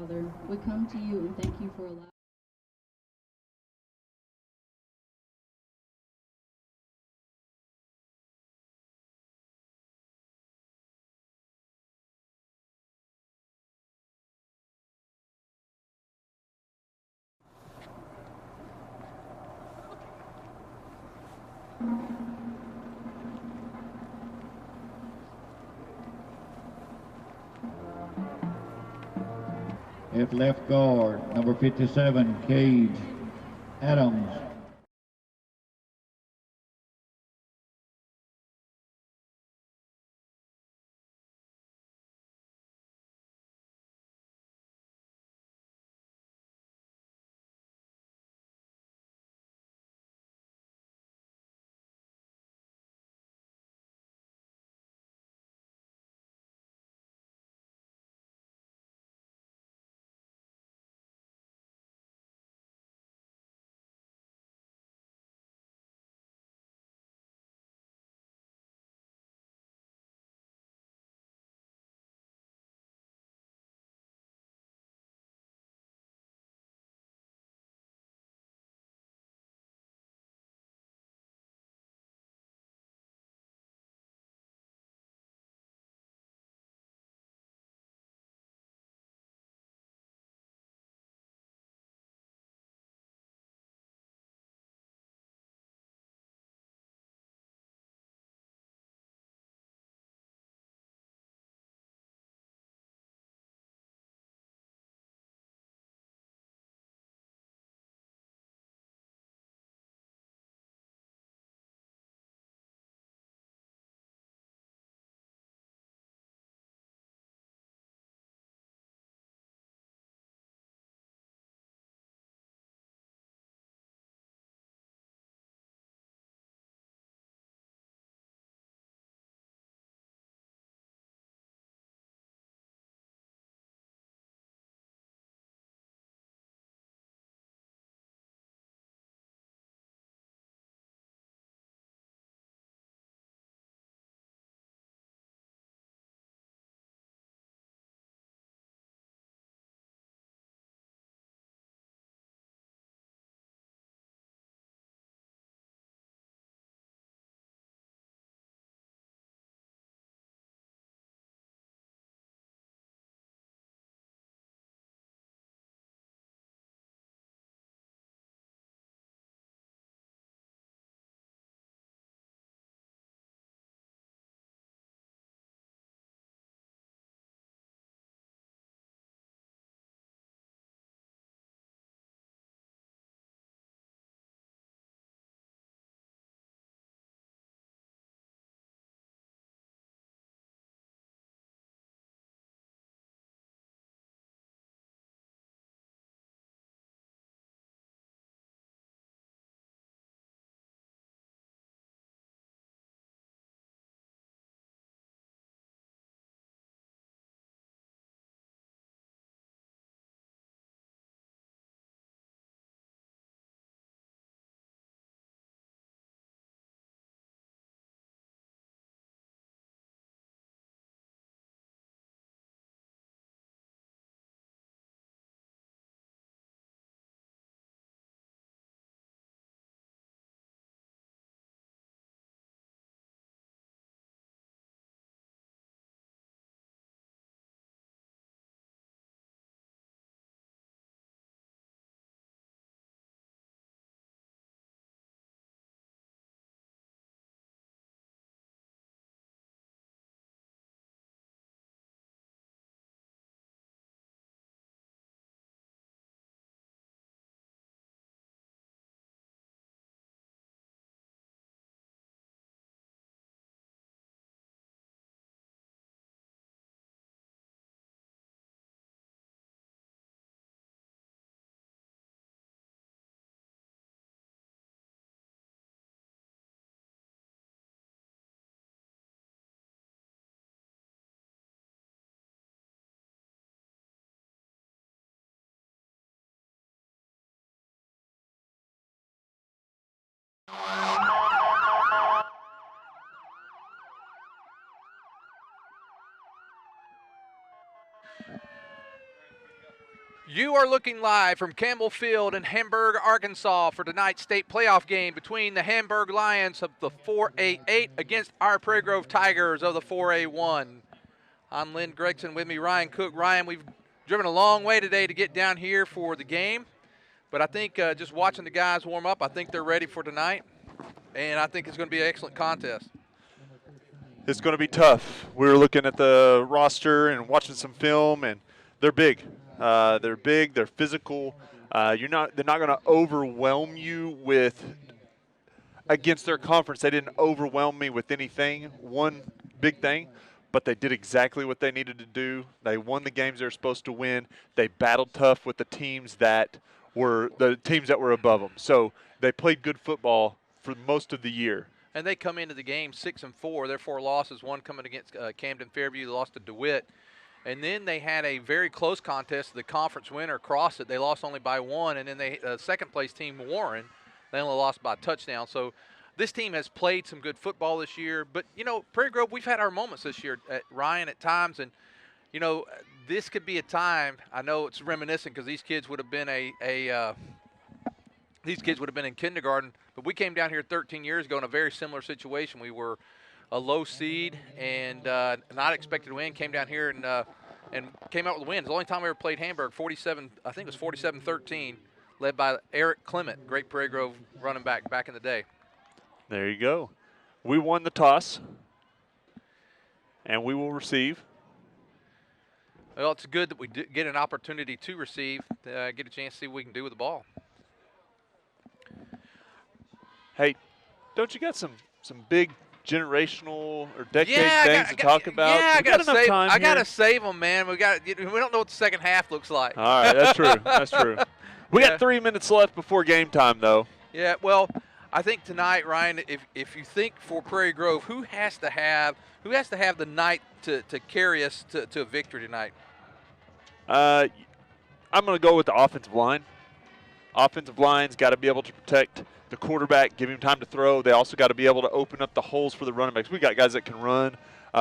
Father, we come to you and thank you for allowing. At left guard, number 57, Cage Adams. You are looking live from Campbell Field in Hamburg, Arkansas for tonight's state playoff game between the Hamburg Lions of the 4A8 against our Prairie Grove Tigers of the 4A1. I'm Lynn Gregson, with me Ryan Cook. Ryan, we've driven a long way today to get down here for the game, but I think just watching the guys warm up, I think they're ready for tonight, and I think it's going to be an excellent contest. It's going to be tough. We were looking at the roster and watching some film, and they're big. They're big. They're physical. They're not going to overwhelm you with against their conference. They didn't overwhelm me with anything, one big thing, but they did exactly what they needed to do. They won the games they were supposed to win. They battled tough with the teams that were above them. So they played good football for most of the year. And they come into the game 6-4. Their 4 losses, one coming against Camden Fairview. They lost to DeWitt. And then they had a very close contest. The conference winner crossed it. They lost only by 1. And then they second-place team, Warren, they only lost by a touchdown. So this team has played some good football this year. But, you know, Prairie Grove, we've had our moments this year, Ryan, at times. And, you know, this could be a time. I know it's reminiscent because these kids would have been in kindergarten. But we came down here 13 years ago in a very similar situation. We were a low seed and not expected to win. Came down here and came out with a win. It's the only time we ever played Hamburg. 47, I think it was 47-13, led by Eric Clement, great Prairie Grove running back in the day. There you go. We won the toss, and we will receive. Well, it's good that we get an opportunity to receive, get a chance to see what we can do with the ball. Hey, don't you got some big generational or decade things to talk about? Yeah, I got to save them, man. We don't know what the second half looks like. All right, that's true. That's true. We got 3 minutes left before game time, though. Yeah, well, I think tonight, Ryan, if you think for Prairie Grove, who has to have the night to carry us to a victory tonight? I'm going to go with the offensive line. Offensive line's got to be able to protect the quarterback, give him time to throw. They also got to be able to open up the holes for the running backs. We got guys that can run.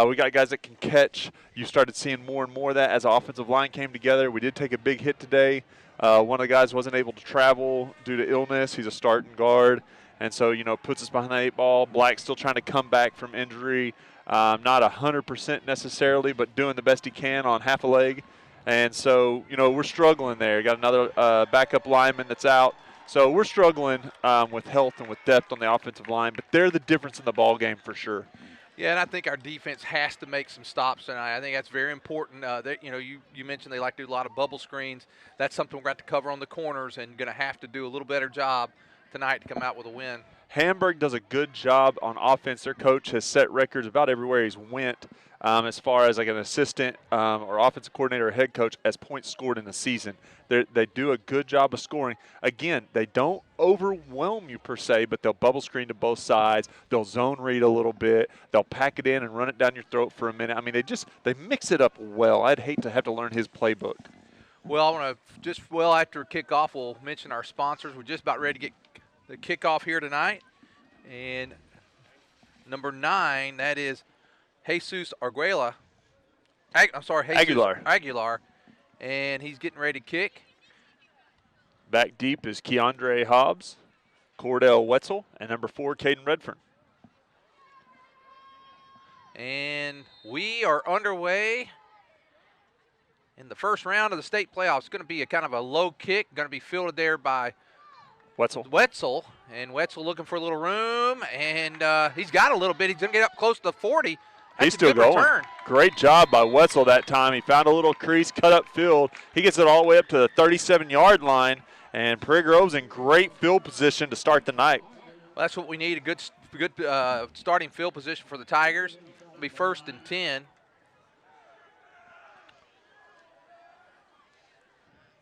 We got guys that can catch. You started seeing more and more of that as the offensive line came together. We did take a big hit today. One of the guys wasn't able to travel due to illness. He's a starting guard. And so, you know, puts us behind the 8 ball. Black's still trying to come back from injury. Not 100% necessarily, but doing the best he can on half a leg. And so, you know, we're struggling there. Got another backup lineman that's out. So we're struggling with health and with depth on the offensive line, but they're the difference in the ball game for sure. Yeah, and I think our defense has to make some stops tonight. I think that's very important. You mentioned they like to do a lot of bubble screens. That's something we're going to have to cover on the corners and going to have to do a little better job tonight to come out with a win. Hamburg does a good job on offense. Their coach has set records about everywhere he's went as far as like an assistant or offensive coordinator or head coach as points scored in the season. They do a good job of scoring. Again, they don't overwhelm you per se, but they'll bubble screen to both sides. They'll zone read a little bit. They'll pack it in and run it down your throat for a minute. I mean, they mix it up well. I'd hate to have to learn his playbook. Well, I want to after kickoff, we'll mention our sponsors. We're just about ready to get the kickoff here tonight. And number 9, that is Jesus Arguela. Aguilar. And he's getting ready to kick. Back deep is Keandre Hobbs, Cordell Wetzel, and number 4, Caden Redfern. And we are underway in the first round of the state playoffs. It's going to be a kind of a low kick, going to be fielded there by Wetzel. And Wetzel looking for a little room, and he's got a little bit. He's going to get up close to the 40. He's still going. Return. Great job by Wetzel that time. He found a little crease, cut up field. He gets it all the way up to the 37-yard line, and Prairie Grove's in great field position to start the night. Well, that's what we need, a good starting field position for the Tigers. It'll be 1st and 10.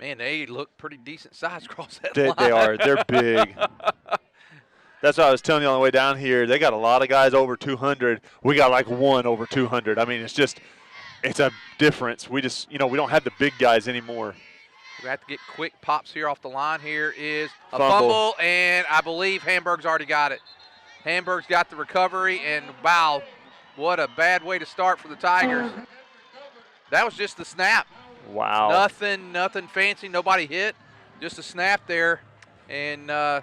Man, they look pretty decent size across that line. They are. They're big. That's what I was telling you on the way down here. They got a lot of guys over 200. We got like one over 200. I mean, it's a difference. We just, we don't have the big guys anymore. We have to get quick pops here off the line. Here is a fumble, and I believe Hamburg's already got it. Hamburg's got the recovery, and wow, what a bad way to start for the Tigers. That was just the snap. Wow. Nothing fancy. Nobody hit. Just a snap there. And I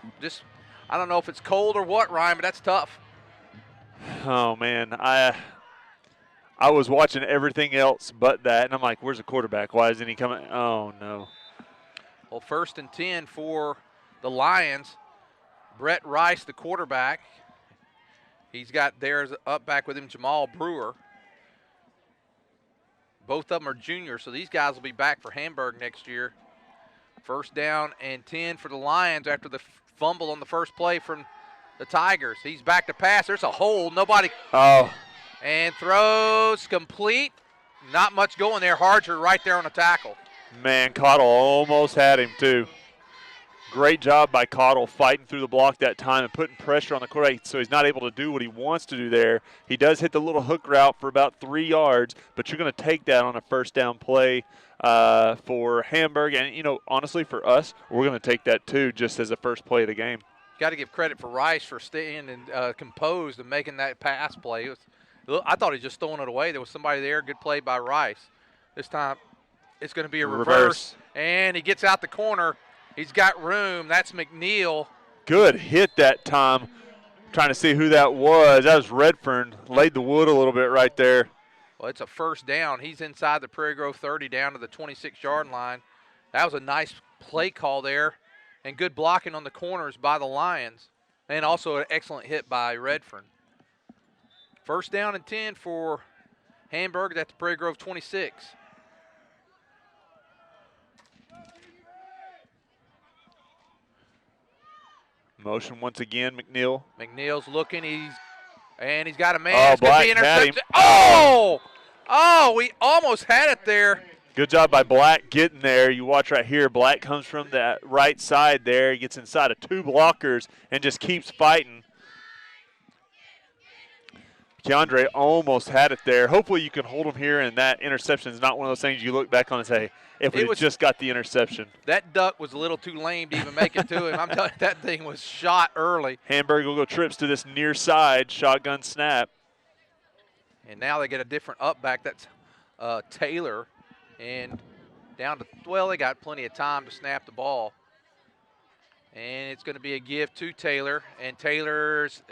don't know if it's cold or what, Ryan, but that's tough. Oh, man. I was watching everything else but that, and I'm like, where's the quarterback? Why isn't he coming? Oh, no. Well, 1st and 10 for the Lions. Brett Rice, the quarterback. He's got theirs up back with him, Jamal Brewer. Both of them are juniors, so these guys will be back for Hamburg next year. 1st down and 10 for the Lions after the fumble on the first play from the Tigers. He's back to pass. There's a hole. Nobody. Oh. And throws complete. Not much going there. Harger right there on the tackle. Man, Cottle almost had him, too. Great job by Cottle fighting through the block that time and putting pressure on the quarterback so he's not able to do what he wants to do there. He does hit the little hook route for about 3 yards, but you're going to take that on a 1st down play for Hamburg. And, you know, honestly, for us, we're going to take that, too, just as a first play of the game. Got to give credit for Rice for staying and composed and making that pass play. I thought he was just throwing it away. There was somebody there. Good play by Rice. This time it's going to be a reverse. And he gets out the corner. He's got room. That's McNeil. Good hit that time. Trying to see who that was. That was Redfern. Laid the wood a little bit right there. Well, it's a 1st down. He's inside the Prairie Grove 30 down to the 26-yard line. That was a nice play call there. And good blocking on the corners by the Lions. And also an excellent hit by Redfern. 1st down and 10 for Hamburg at the Prairie Grove 26. Motion once again, McNeil. McNeil's looking. He's got a man. Oh, It's gonna be Black had him. intercepted. Oh, we almost had it there. Good job by Black getting there. You watch right here. Black comes from that right side there. He gets inside of 2 blockers and just keeps fighting. Keandre almost had it there. Hopefully you can hold him here, and that interception is not one of those things you look back on and say, if we just got the interception. That duck was a little too lame to even make it to him. I'm telling you, that thing was shot early. Hamburg will go trips to this near side, shotgun snap. And now they get a different up back. That's Taylor. And down to, well, they got plenty of time to snap the ball. And it's going to be a give to Taylor. And Taylor's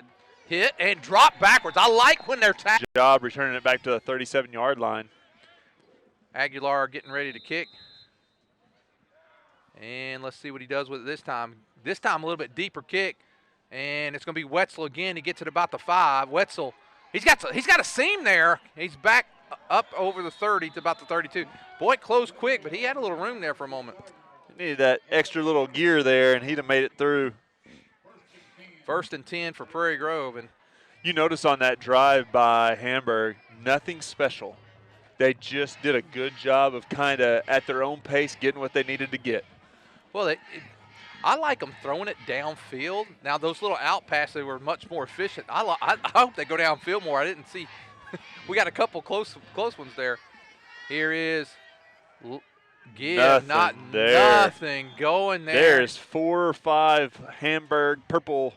hit and drop backwards. I like when they're tackled. Job returning it back to the 37-yard line. Aguilar getting ready to kick. And let's see what he does with it this time. This time a little bit deeper kick. And it's going to be Wetzel again. He gets it about the 5. Wetzel, he's got a seam there. He's back up over the 30 to about the 32. Boy, it closed quick, but he had a little room there for a moment. He needed that extra little gear there, and he'd have made it through. 1st and 10 for Prairie Grove. And you notice on that drive by Hamburg, nothing special. They just did a good job of kind of at their own pace getting what they needed to get. Well, I like them throwing it downfield. Now, those little out passes were much more efficient. I hope they go downfield more. I didn't see. We got a couple close ones there. Here is nothing going there. There's 4 or 5 Hamburg purple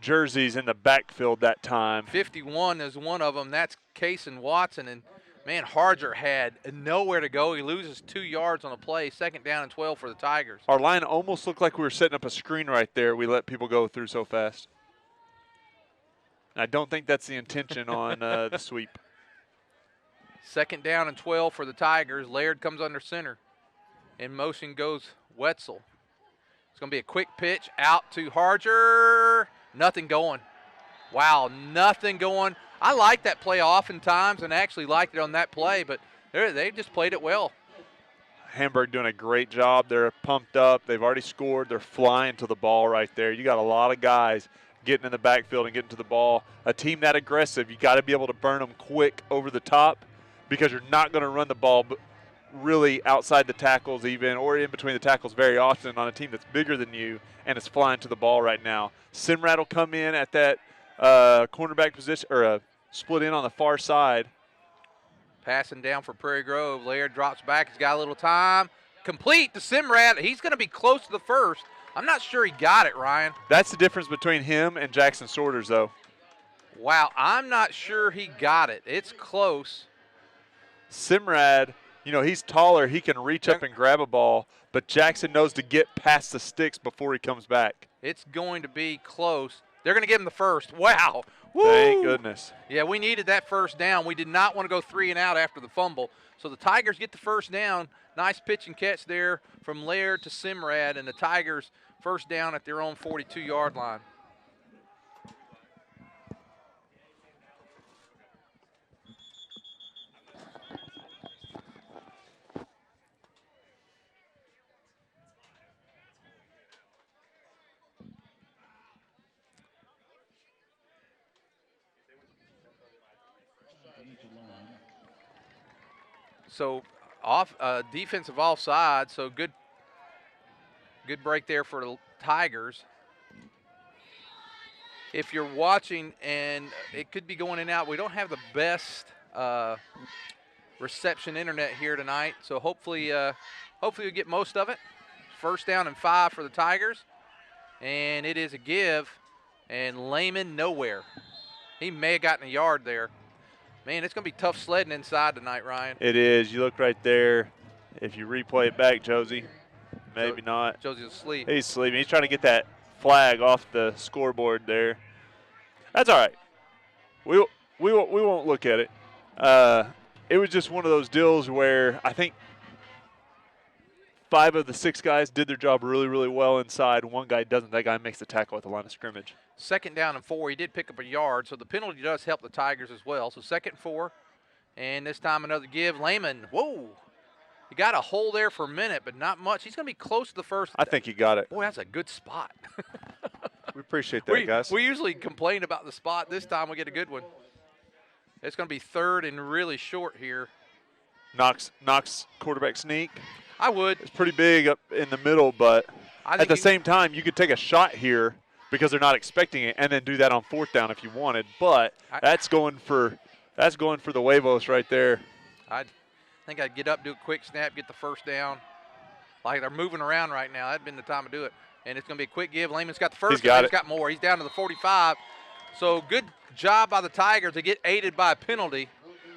jerseys in the backfield that time. 51 is one of them. That's Case and Watson. And, man, Harger had nowhere to go. He loses 2 yards on a play. 2nd down and 12 for the Tigers. Our line almost looked like we were setting up a screen right there. We let people go through so fast. I don't think that's the intention on the sweep. 2nd down and 12 for the Tigers. Laird comes under center. In motion goes Wetzel. It's going to be a quick pitch out to Harger. Nothing going. Wow, nothing going. I like that play oftentimes and actually liked it on that play, but they just played it well. Hamburg doing a great job. They're pumped up. They've already scored. They're flying to the ball right there. You got a lot of guys getting in the backfield and getting to the ball. A team that aggressive, you got to be able to burn them quick over the top because you're not going to run the ball really outside the tackles even or in between the tackles very often on a team that's bigger than you and is flying to the ball right now. Simrad will come in at that cornerback position or split in on the far side. Passing down for Prairie Grove. Laird drops back. He's got a little time. Complete to Simrad. He's going to be close to the first. I'm not sure he got it, Ryan. That's the difference between him and Jackson Sorters, though. Wow, I'm not sure he got it. It's close. Simrad You know, he's taller. He can reach up and grab a ball, but Jackson knows to get past the sticks before he comes back. It's going to be close. They're going to give him the first. Wow. Woo! Thank goodness. Yeah, we needed that first down. We did not want to go 3 and out after the fumble. So the Tigers get the first down. Nice pitch and catch there from Laird to Simrad, and the Tigers first down at their own 42-yard line. So defensive offside, so good break there for the Tigers. If you're watching, and it could be going in and out, we don't have the best reception internet here tonight, so hopefully we get most of it. First down and 5 for the Tigers, and it is a give, and Lehman nowhere. He may have gotten a yard there. Man, it's going to be tough sledding inside tonight, Ryan. It is. You look right there. If you replay it back, Josie, maybe not. Josie's asleep. He's sleeping. He's trying to get that flag off the scoreboard there. That's all right. We won't look at it. It was just one of those deals where I think 5 of the 6 guys did their job really, really well inside. One guy doesn't. That guy makes the tackle at the line of scrimmage. Second down and 4. He did pick up a yard, so the penalty does help the Tigers as well. So 2nd and 4, and this time another give. Lehman, whoa. He got a hole there for a minute, but not much. He's going to be close to the first. I think he got it. Boy, that's a good spot. We appreciate that, guys. We usually complain about the spot. This time we get a good one. It's going to be 3rd and really short here. Knox quarterback sneak. I would. It's pretty big up in the middle, but at the same time, you could take a shot here because they're not expecting it, and then do that on 4th down if you wanted. But that's going for the huevos right there. I think I'd get up, do a quick snap, get the first down. Like they're moving around right now. That'd been the time to do it. And it's going to be a quick give. Lehman's got the first. He's got more. He's down to the 45. So good job by the Tigers to get aided by a penalty,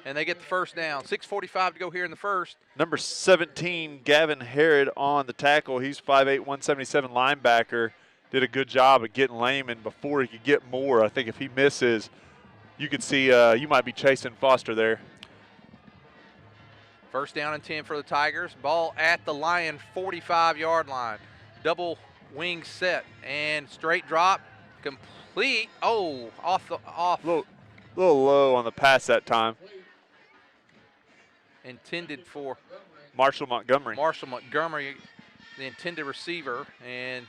and they get the first down. 6:45 to go here in the first. Number 17, Gavin Herod on the tackle. He's 5'8", 177 linebacker. Did a good job of getting Lehman before he could get more. I think if he misses, you could see you might be chasing Foster there. First down and 10 for the Tigers. Ball at the Lion 45-yard line. Double wing set and straight drop. Complete. Oh, off. A little low on the pass that time. Intended for Marshall Montgomery. Marshall Montgomery, the intended receiver, and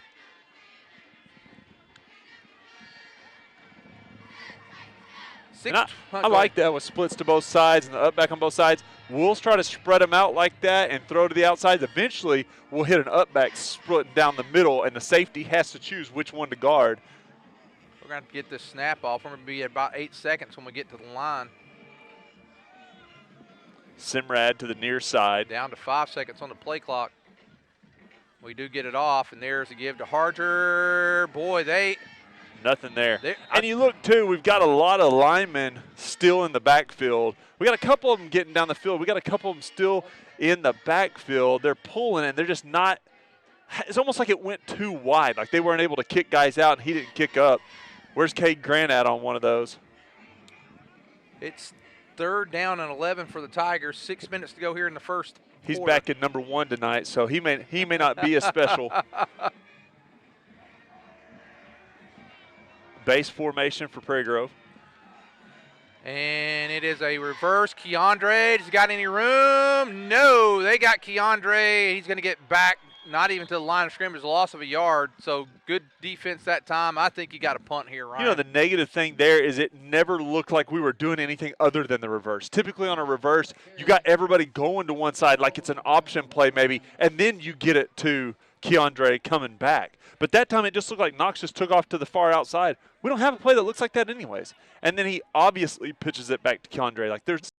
I like that with splits to both sides and the up back on both sides. We'll try to spread them out like that and throw to the outsides. Eventually, we'll hit an up back split down the middle, and the safety has to choose which one to guard. We're going to get this snap off. We're going to be at about 8 seconds when we get to the line. Simrad to the near side. Down to 5 seconds on the play clock. We do get it off, and there's a give to Harger. Boy, nothing there. And you look, too, we've got a lot of linemen still in the backfield. We got a couple of them getting down the field. We got a couple of them still in the backfield. They're pulling, and they're just not – it's almost like it went too wide. Like they weren't able to kick guys out, and he didn't kick up. Where's Cade Grant at on one of those? It's 3rd down and 11 for the Tigers. 6 minutes to go here in the first He's quarter. back in number 1 tonight, so he may not be as special. Base formation for Prairie Grove. And it is a reverse. Keandre, has he got any room? No, they got Keandre. He's going to get back, not even to the line of scrimmage, loss of a yard. So good defense that time. I think you got a punt here, Ryan. You know, the negative thing there is it never looked like we were doing anything other than the reverse. Typically on a reverse, you got everybody going to one side like it's an option play maybe, and then you get it to Keandre coming back. But that time it just looked like Knox just took off to the far outside. We don't have a play that looks like that anyways. And then he obviously pitches it back to Keandre. Like there's.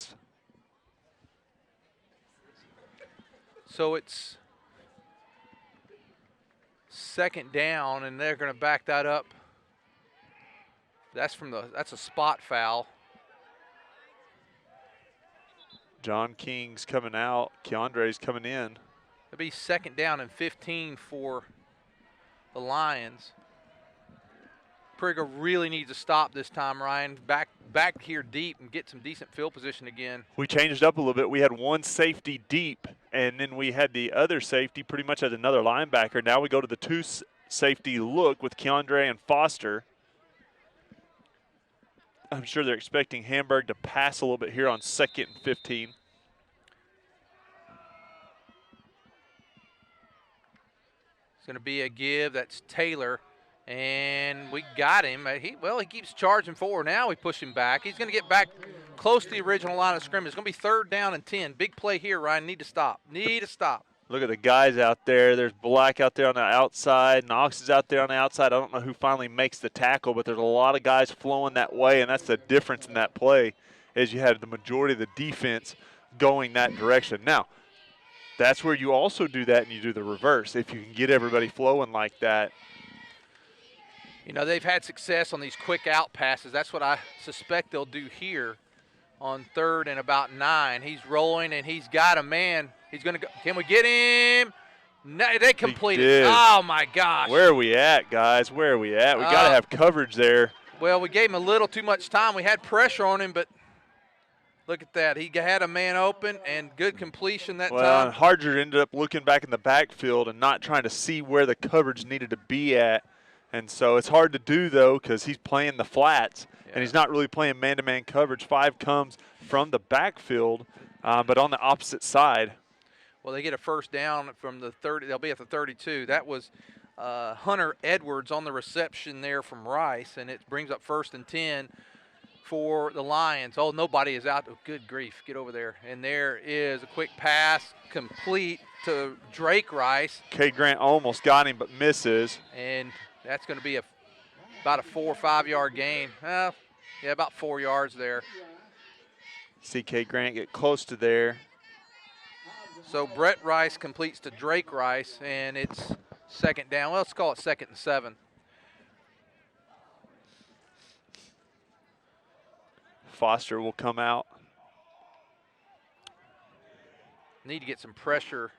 So it's 2nd down, and they're going to back that up. That's a spot foul. John King's coming out. Keandre's coming in. It'll be 2nd down and 15 for the Lions. Prairie Grove really needs to stop this time, Ryan. Back here deep and get some decent field position again. We changed up a little bit. We had one safety deep, and then we had the other safety pretty much as another linebacker. Now we go to the 2 safety look with Keandre and Foster. I'm sure they're expecting Hamburg to pass a little bit here on 2nd and 15. It's going to be a give. That's Taylor. And we got him. He keeps charging forward. Now we push him back. He's going to get back close to the original line of scrimmage. It's going to be 3rd down and 10. Big play here, Ryan. Need to stop. Look at the guys out there. There's Black out there on the outside. Knox is out there on the outside. I don't know who finally makes the tackle, but there's a lot of guys flowing that way, and that's the difference in that play is you had the majority of the defense going that direction. Now, that's where you also do that and you do the reverse. If you can get everybody flowing like that. You know, they've had success on these quick out passes. That's what I suspect they'll do here on 3rd and about 9. He's rolling, and he's got a man. He's going to go. Can we get him? No, they completed. Oh, my gosh. Where are we at, guys? Where are we at? We got to have coverage there. Well, we gave him a little too much time. We had pressure on him, but look at that. He had a man open and good completion that time. Well, Harger ended up looking back in the backfield and not trying to see where the coverage needed to be at. And so it's hard to do, though, because he's playing the flats, and he's not really playing man-to-man coverage. 5 comes from the backfield, but on the opposite side. Well, they get a 1st down from the 30. They'll be at the 32. That was Hunter Edwards on the reception there from Rice, and it brings up 1st and 10 for the Lions. Oh, nobody is out. Oh, good grief. Get over there. And there is a quick pass complete to Drake Rice. Cade Grant almost got him but misses. And that's going to be about a 4 or 5 yard gain. Yeah, about 4 yards there. See Cade Grant get close to there. So Brett Rice completes to Drake Rice, and it's 2nd down. Well, let's call it 2nd and 7. Foster will come out. Need to get some pressure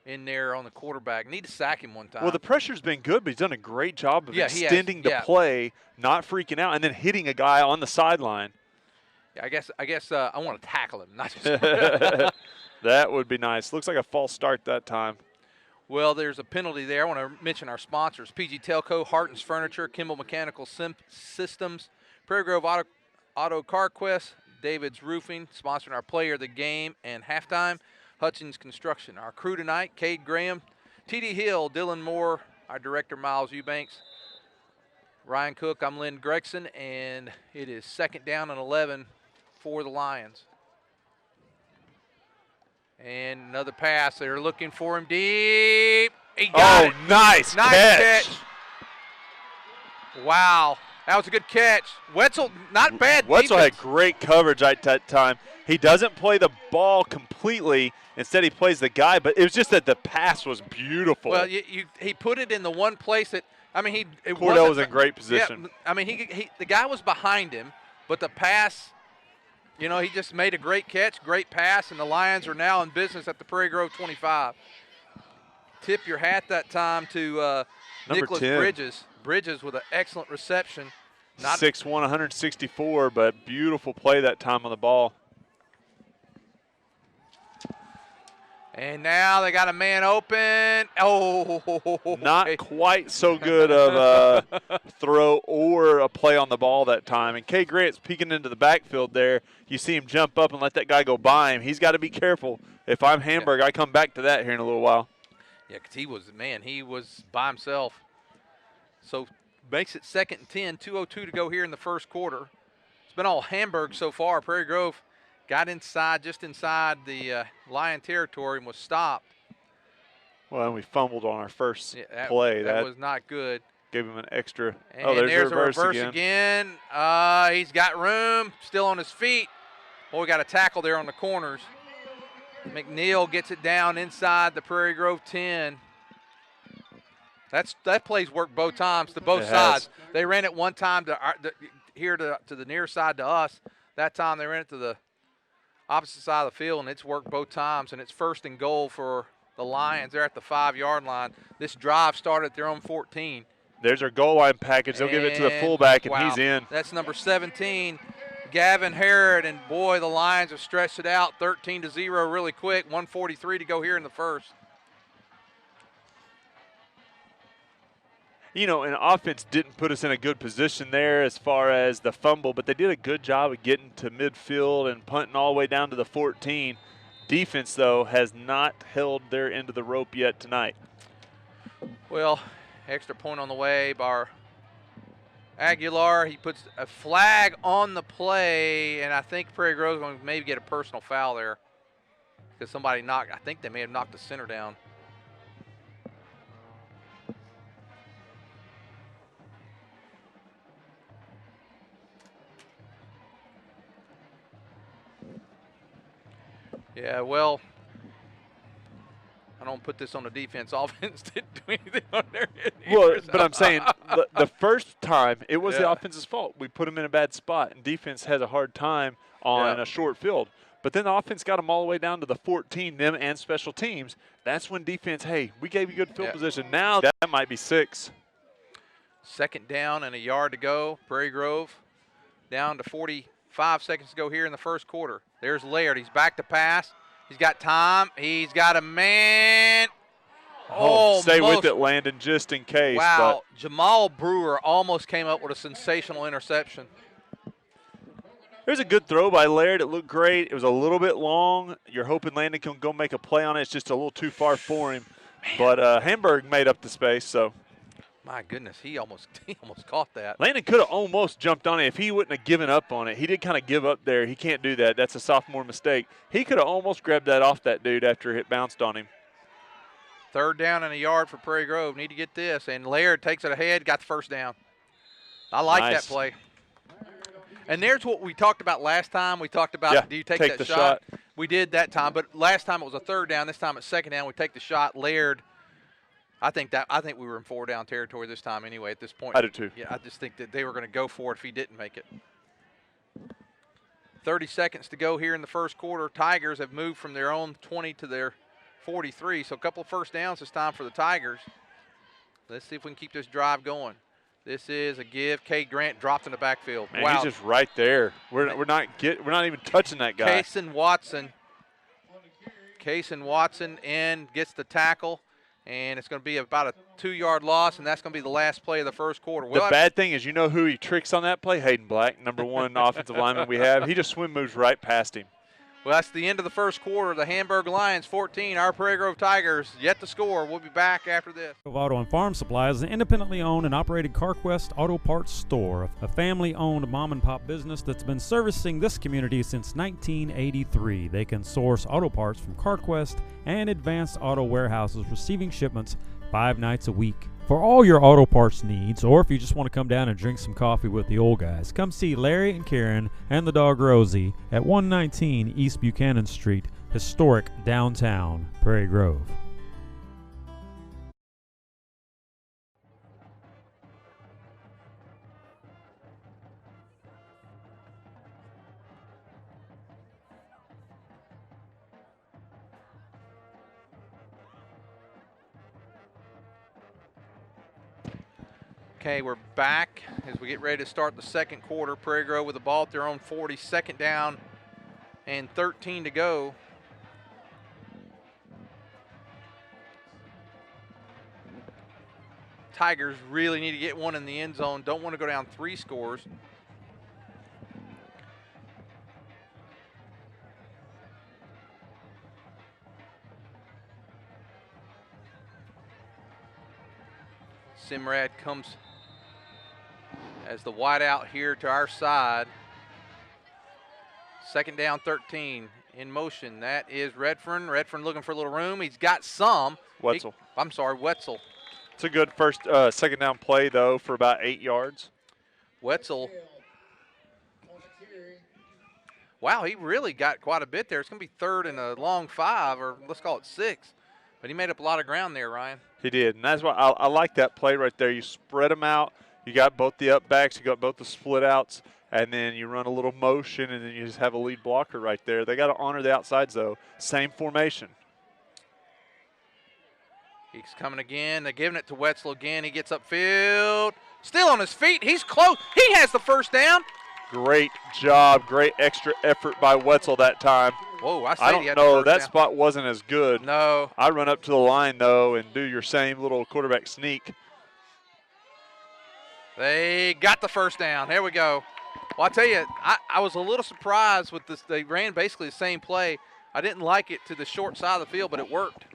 in there on the quarterback. Need to sack him one time. Well, the pressure's been good, but he's done a great job of extending the play, not freaking out, and then hitting a guy on the sideline. Yeah, I guess I want to tackle him, not just That would be nice. Looks like a false start that time. Well, there's a penalty there. I want to mention our sponsors: PG Telco, Harton's Furniture, Kimball Mechanical Systems, Prairie Grove Auto Car Quest, David's Roofing, sponsoring our player of the game and halftime. Hutchins Construction. Our crew tonight: Cade Graham, T.D. Hill, Dylan Moore, our director Miles Eubanks, Ryan Cook. I'm Lynn Gregson, and it is 2nd down and 11 for the Lions. And another pass. They're looking for him deep. He got it. Nice catch. Wow. That was a good catch. Wetzel, not bad Wetzel defense. had great coverage at that time. He doesn't play the ball completely. Instead, he plays the guy. But it was just that the pass was beautiful. Well, he put it in the one place that, I mean, Cordell was in great position. Yeah, I mean, the guy was behind him, but the pass, you know, he just made a great catch, great pass, and the Lions are now in business at the Prairie Grove 25. Tip your hat that time to Nicholas 10. Bridges. Bridges with an excellent reception. 6'1", 164, but beautiful play that time on the ball. And now they got a man open. Oh. Not quite so good of a throw or a play on the ball that time. And Cade Grant's peeking into the backfield there. You see him jump up and let that guy go by him. He's got to be careful. If I'm Hamburg, I come back to that here in a little while. Yeah, because he was by himself. So makes it 2nd and 10, 2:02 to go here in the first quarter. It's been all Hamburg so far. Prairie Grove got just inside the Lion territory and was stopped. Well, and we fumbled on our first play. That was not good. Gave him an extra. And there's a reverse again. He's got room, still on his feet. Well, we got a tackle there on the corners. McNeil gets it down inside the Prairie Grove 10. That play's worked both times to both sides. They ran it one time to the near side to us. That time they ran it to the opposite side of the field, and it's worked both times, and it's 1st and goal for the Lions. They're at the 5-yard line. This drive started at their own 14. There's our goal line package. They'll give it to the fullback, and wow, he's in. That's number 17, Gavin Harrod, and boy, the Lions have stretched it out 13-0 really quick. 1:43 to go here in the first. You know, and offense didn't put us in a good position there as far as the fumble, but they did a good job of getting to midfield and punting all the way down to the 14. Defense, though, has not held their end of the rope yet tonight. Well, extra point on the way by Aguilar. He puts a flag on the play, and I think Prairie Grove is going to maybe get a personal foul there because somebody knocked. I think they may have knocked the center down. Yeah, well, I don't put this on the defense. Offense didn't do anything on there. Well, but I'm saying the first time it was the Yeah. offense's fault. We put them in a bad spot, and defense has a hard time on a short field. But then the offense got them all the way down to the 14, them and special teams. That's when defense, hey, we gave you good field position. Now that might be 6. 2nd down and a yard to go. Prairie Grove down to 45 seconds to go here in the first quarter. There's Laird. He's back to pass. He's got time. He's got a man. Oh, stay with it, Landon, just in case. Wow, Jamal Brewer almost came up with a sensational interception. There's a good throw by Laird. It looked great. It was a little bit long. You're hoping Landon can go make a play on it. It's just a little too far for him. Man. But Hamburg made up the space, so. My goodness, he almost caught that. Landon could have almost jumped on it if he wouldn't have given up on it. He did kind of give up there. He can't do that. That's a sophomore mistake. He could have almost grabbed that off that dude after it bounced on him. 3rd down and a yard for Prairie Grove. Need to get this. And Laird takes it ahead, got the 1st down. I like that play. And there's what we talked about last time. We talked about, do you take that shot? We did that time, but last time it was a 3rd down. This time it's 2nd down. We take the shot. Laird. I think we were in 4-down territory this time anyway at this point. I do too. Yeah, I just think that they were going to go for it if he didn't make it. 30 seconds to go here in the first quarter. Tigers have moved from their own 20 to their 43, so a couple of 1st downs this time for the Tigers. Let's see if we can keep this drive going. This is a give. Cade Grant dropped in the backfield. Man, he's just right there. We're not even touching that guy. Kaysen Watson in, gets the tackle. And it's going to be about a 2-yard loss, and that's going to be the last play of the first quarter. The bad thing is, you know who he tricks on that play? Hayden Black, number 1 offensive lineman we have. He just swim moves right past him. Well, that's the end of the first quarter. The Hamburg Lions 14, our Prairie Grove Tigers yet to score. We'll be back after this. Auto and Farm Supply is an independently owned and operated CarQuest Auto Parts store, a family-owned mom-and-pop business that's been servicing this community since 1983. They can source auto parts from CarQuest and Advanced Auto Warehouses, receiving shipments 5 nights a week. For all your auto parts needs, or if you just want to come down and drink some coffee with the old guys, come see Larry and Karen and the dog Rosie at 119 East Buchanan Street, historic downtown Prairie Grove. Okay, we're back as we get ready to start the second quarter. Prairie Grove with the ball at their own 40, 2nd down and 13 to go. Tigers really need to get one in the end zone. Don't want to go down 3 scores. Simrad comes as the wideout here to our side. 2nd down, 13 in motion. That is Redfern. Redfern looking for a little room. He's got some. Wetzel. Wetzel. It's a good 2nd down play, though, for about 8 yards. Wetzel. Wow, he really got quite a bit there. It's going to be 3rd and a long 5, or let's call it 6. But he made up a lot of ground there, Ryan. He did, and that's why I like that play right there. You spread them out. You got both the up backs, you got both the split outs, and then you run a little motion, and then you just have a lead blocker right there. They got to honor the outsides, though. Same formation. He's coming again. They're giving it to Wetzel again. He gets upfield. Still on his feet. He's close. He has the first down. Great job. Great extra effort by Wetzel that time. Whoa, I don't know. That spot wasn't as good. No. I run up to the line, though, and do your same little quarterback sneak. They got the first down. There we go. Well, I tell you, I was a little surprised with this. They ran basically the same play. I didn't like it to the short side of the field, but it worked.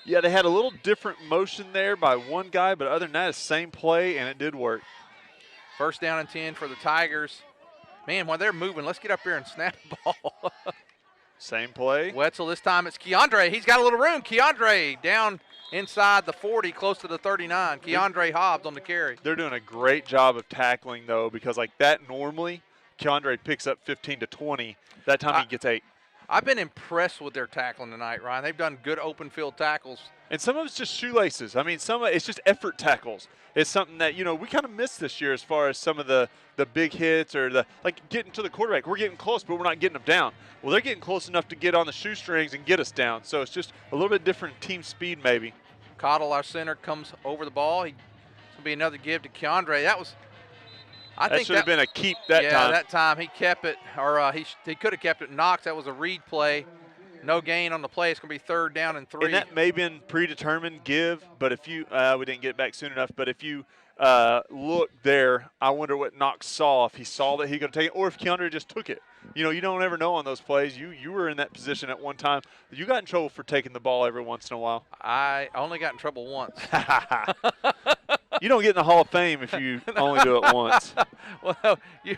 Yeah, they had a little different motion there by one guy, but other than that, it's the same play, and it did work. First down and 10 for the Tigers. Man, while they're moving, let's get up here and snap the ball. Same play. Wetzel, this time it's Keandre. He's got a little room. Keandre down inside the 40, close to the 39. Keandre Hobbs on the carry. They're doing a great job of tackling, though, because like that normally, Keandre picks up 15 to 20. That time he gets 8. I've been impressed with their tackling tonight, Ryan. They've done good open field tackles. And some of it's just shoelaces. I mean, some of it's just effort tackles. It's something that, you know, we kind of missed this year as far as some of the big hits or the like getting to the quarterback. We're getting close, but we're not getting them down. Well, they're getting close enough to get on the shoestrings and get us down. So it's just a little bit different team speed maybe. Cottle, our center, comes over the ball. It's going to be another give to Keandre. That was – I think that should have been a keep that time. Yeah, that time he kept it, or he could have kept it. Knox, that was a read play. No gain on the play. It's going to be third down and 3. And that may have been predetermined give, but if you we didn't get it back soon enough. But if you look there, I wonder what Knox saw. If he saw that he could take it, or if Keandre just took it. You know, you don't ever know on those plays. You were in that position at one time. You got in trouble for taking the ball every once in a while. I only got in trouble once. You don't get in the Hall of Fame if you only do it once. Well, you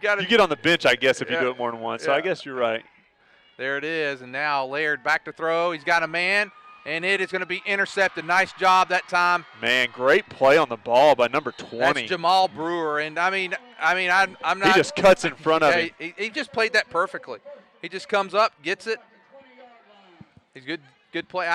got to. You get on the bench, I guess, if you do it more than once. So I guess you're right. There it is, and now Laird back to throw. He's got a man, and it is going to be intercepted. Nice job that time. Man, great play on the ball by number 20. That's Jamal Brewer, and I'm not. He just cuts in front of him. He just played that perfectly. He just comes up, gets it. He's good play.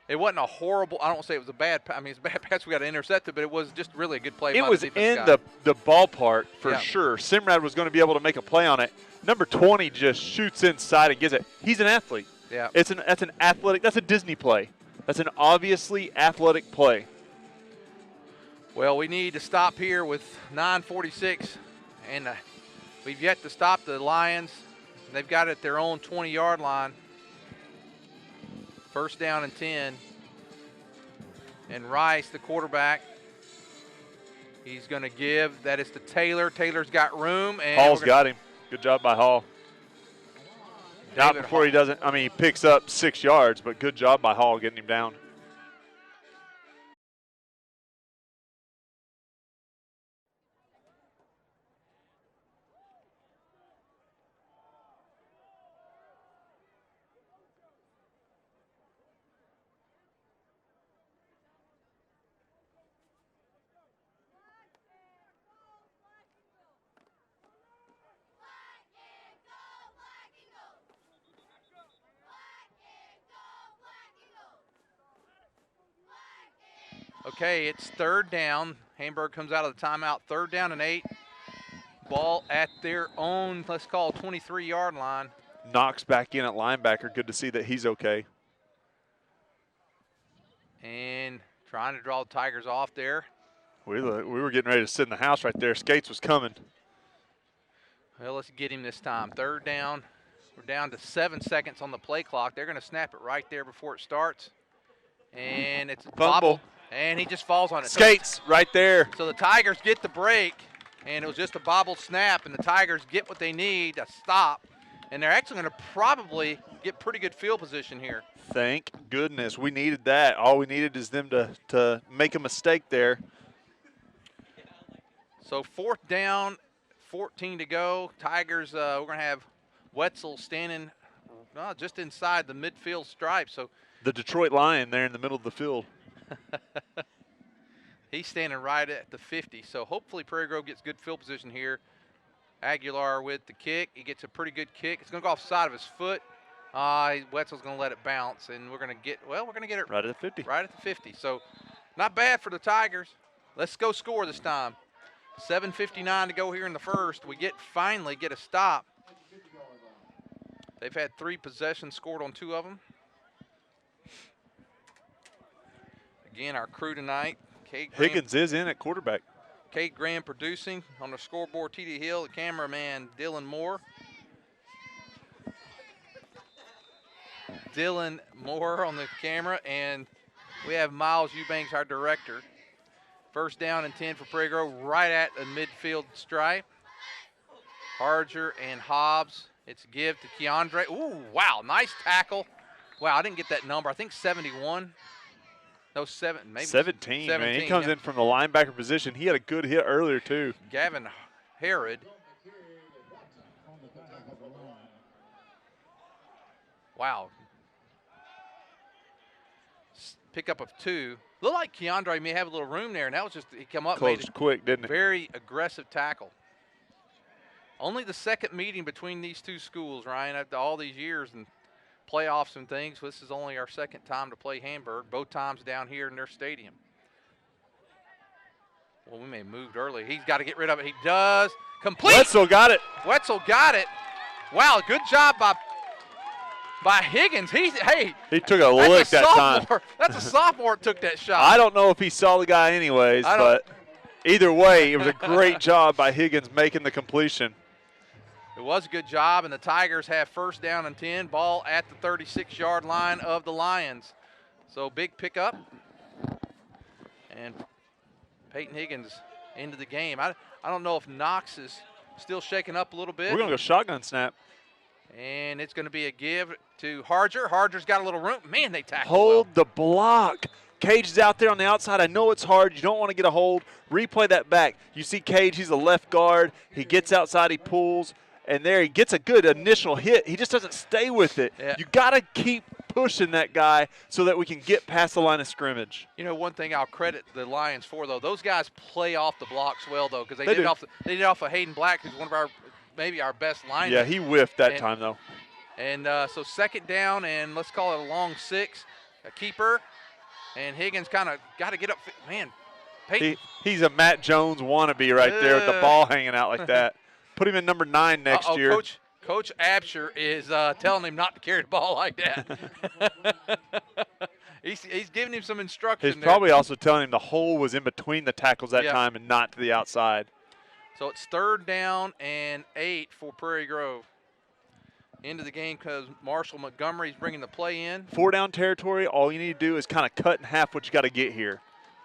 It wasn't a horrible. I don't want to say it was a bad. I mean, it's a bad pass. We got to intercept it, but it was just really a good play. It by was the in guy. the ballpark for sure. Simrad was going to be able to make a play on it. Number 20 just shoots inside and gets it. He's an athlete. Yeah. That's an athletic. That's a Disney play. That's an obviously athletic play. Well, we need to stop here with 9:46, and we've yet to stop the Lions. They've got it at their own 20-yard line. First down and 10. And Rice, the quarterback, he's going to give. That is to Taylor. Taylor's got room. And Hall's got him. Good job by Hall. Not David before Hall. he doesn't. I mean, he picks up 6 yards, but good job by Hall getting him down. Okay, it's third down. Hamburg comes out of the timeout. Third down and 8. Ball at their own, let's call 23-yard line. Knox back in at linebacker. Good to see that he's okay. And trying to draw the Tigers off there. We were getting ready to sit in the house right there. Skates was coming. Well, let's get him this time. Third down. We're down to 7 seconds on the play clock. They're going to snap it right there before it starts. And it's a bobble. And he just falls on it. Skates right there. So the Tigers get the break, and it was just a bobble snap, and the Tigers get what they need, a stop. And they're actually going to probably get pretty good field position here. Thank goodness. We needed that. All we needed is them to make a mistake there. So fourth down, 14 to go. Tigers, we're going to have Wetzel standing just inside the midfield stripe. So the Detroit Lion there in the middle of the field. He's standing right at the 50. So hopefully Prairie Grove gets good field position here. Aguilar with the kick. He gets a pretty good kick. It's going to go off the side of his foot. Wetzel's going to let it bounce, and we're going to get it right at the 50. Right at the 50. So Not bad for the Tigers. Let's go score this time. 7:59 to go here in the first. We finally get a stop. They've had 3 possessions, scored on 2 of them. Again, our crew tonight. Higgins is in at quarterback. Kate Graham producing on the scoreboard. T.D. Hill, the cameraman Dylan Moore. Dylan Moore on the camera, and we have Miles Eubanks, our director. First down and 10 for Prairie Grove, right at the midfield stripe. Harger and Hobbs. It's a give to Keandre. Ooh, wow, nice tackle. Wow, I didn't get that number. I think 71. No, 17, 17, man. He comes in from the linebacker position. He had a good hit earlier, too. Gavin Herod. Wow. Pickup of 2. Looked like Keandre may have a little room there, and that was just, he come up. Closed quick, didn't it? Very aggressive tackle. Only the second meeting between these 2 schools, Ryan, after all these years and playoffs and things. This is only our second time to play Hamburg, both times down here in their stadium. Well, we may have moved early. He's got to get rid of it. He does. Complete. Wetzel got it. Wetzel got it. Wow, good job by Higgins. He took a lick that time. That's a sophomore that took that shot. I don't know if he saw the guy anyways, but either way, it was a great job by Higgins making the completion. It was a good job, and the Tigers have first down and 10, ball at the 36-yard line of the Lions. So big pickup, and Peyton Higgins into the game. I don't know if Knox is still shaking up a little bit. We're going to go shotgun snap. And it's going to be a give to Harger. Harger's got a little room. Man, they tackled Hold well. the block. Cage is out there on the outside. I know it's hard. You don't want to get a hold. Replay that back. You see Cage, he's a left guard. He gets outside, he pulls, and there he gets a good initial hit. He just doesn't stay with it. Yeah. You got to keep pushing that guy so that we can get past the line of scrimmage. You know, one thing I'll credit the Lions for, though, those guys play off the blocks well, though, because they did it off of Hayden Black, who's one of our maybe our best linemen. Yeah, he whiffed that time, though. And so second down, and let's call it a long 6, a keeper. And Higgins kind of got to get up. Man, Peyton. He's a Matt Jones wannabe right there with the ball hanging out like that. Put him in number 9 next year. Coach Absher is telling him not to carry the ball like that. he's giving him some instruction. He's probably also telling him the hole was in between the tackles that time and not to the outside. So it's third down and 8 for Prairie Grove. Into the game because Marshall Montgomery's bringing the play in. 4 down territory, all you need to do is kind of cut in half what you got to get here.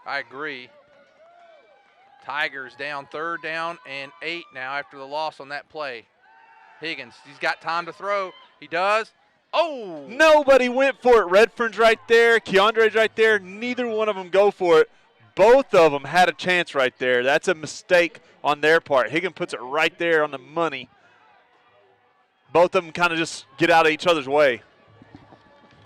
I agree. Tigers down, third down and 8 now after the loss on that play. Higgins, he's got time to throw. He does. Oh! Nobody went for it. Redfern's right there. Keandre's right there. Neither one of them go for it. Both of them had a chance right there. That's a mistake on their part. Higgins puts it right there on the money. Both of them kind of just get out of each other's way.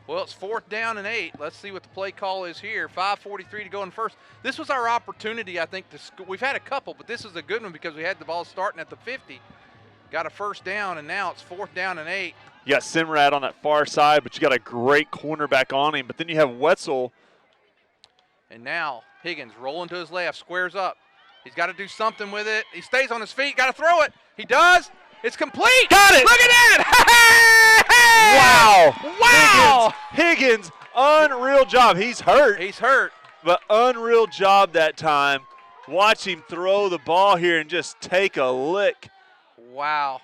Well, it's fourth down and 8. Let's see what the play call is here. 5:43 to go in first. This was our opportunity, I think, we've had a couple, but this is a good one because we had the ball starting at the 50. Got a first down, and now it's fourth down and 8. You got Simrad on that far side, but you got a great cornerback on him. But then you have Wetzel. And now Higgins rolling to his left, squares up. He's got to do something with it. He stays on his feet, got to throw it. He does. It's complete. Got it. Look at that. Wow. Wow. Higgins, unreal job. He's hurt. He's hurt. But unreal job that time. Watch him throw the ball here and just take a lick. Wow.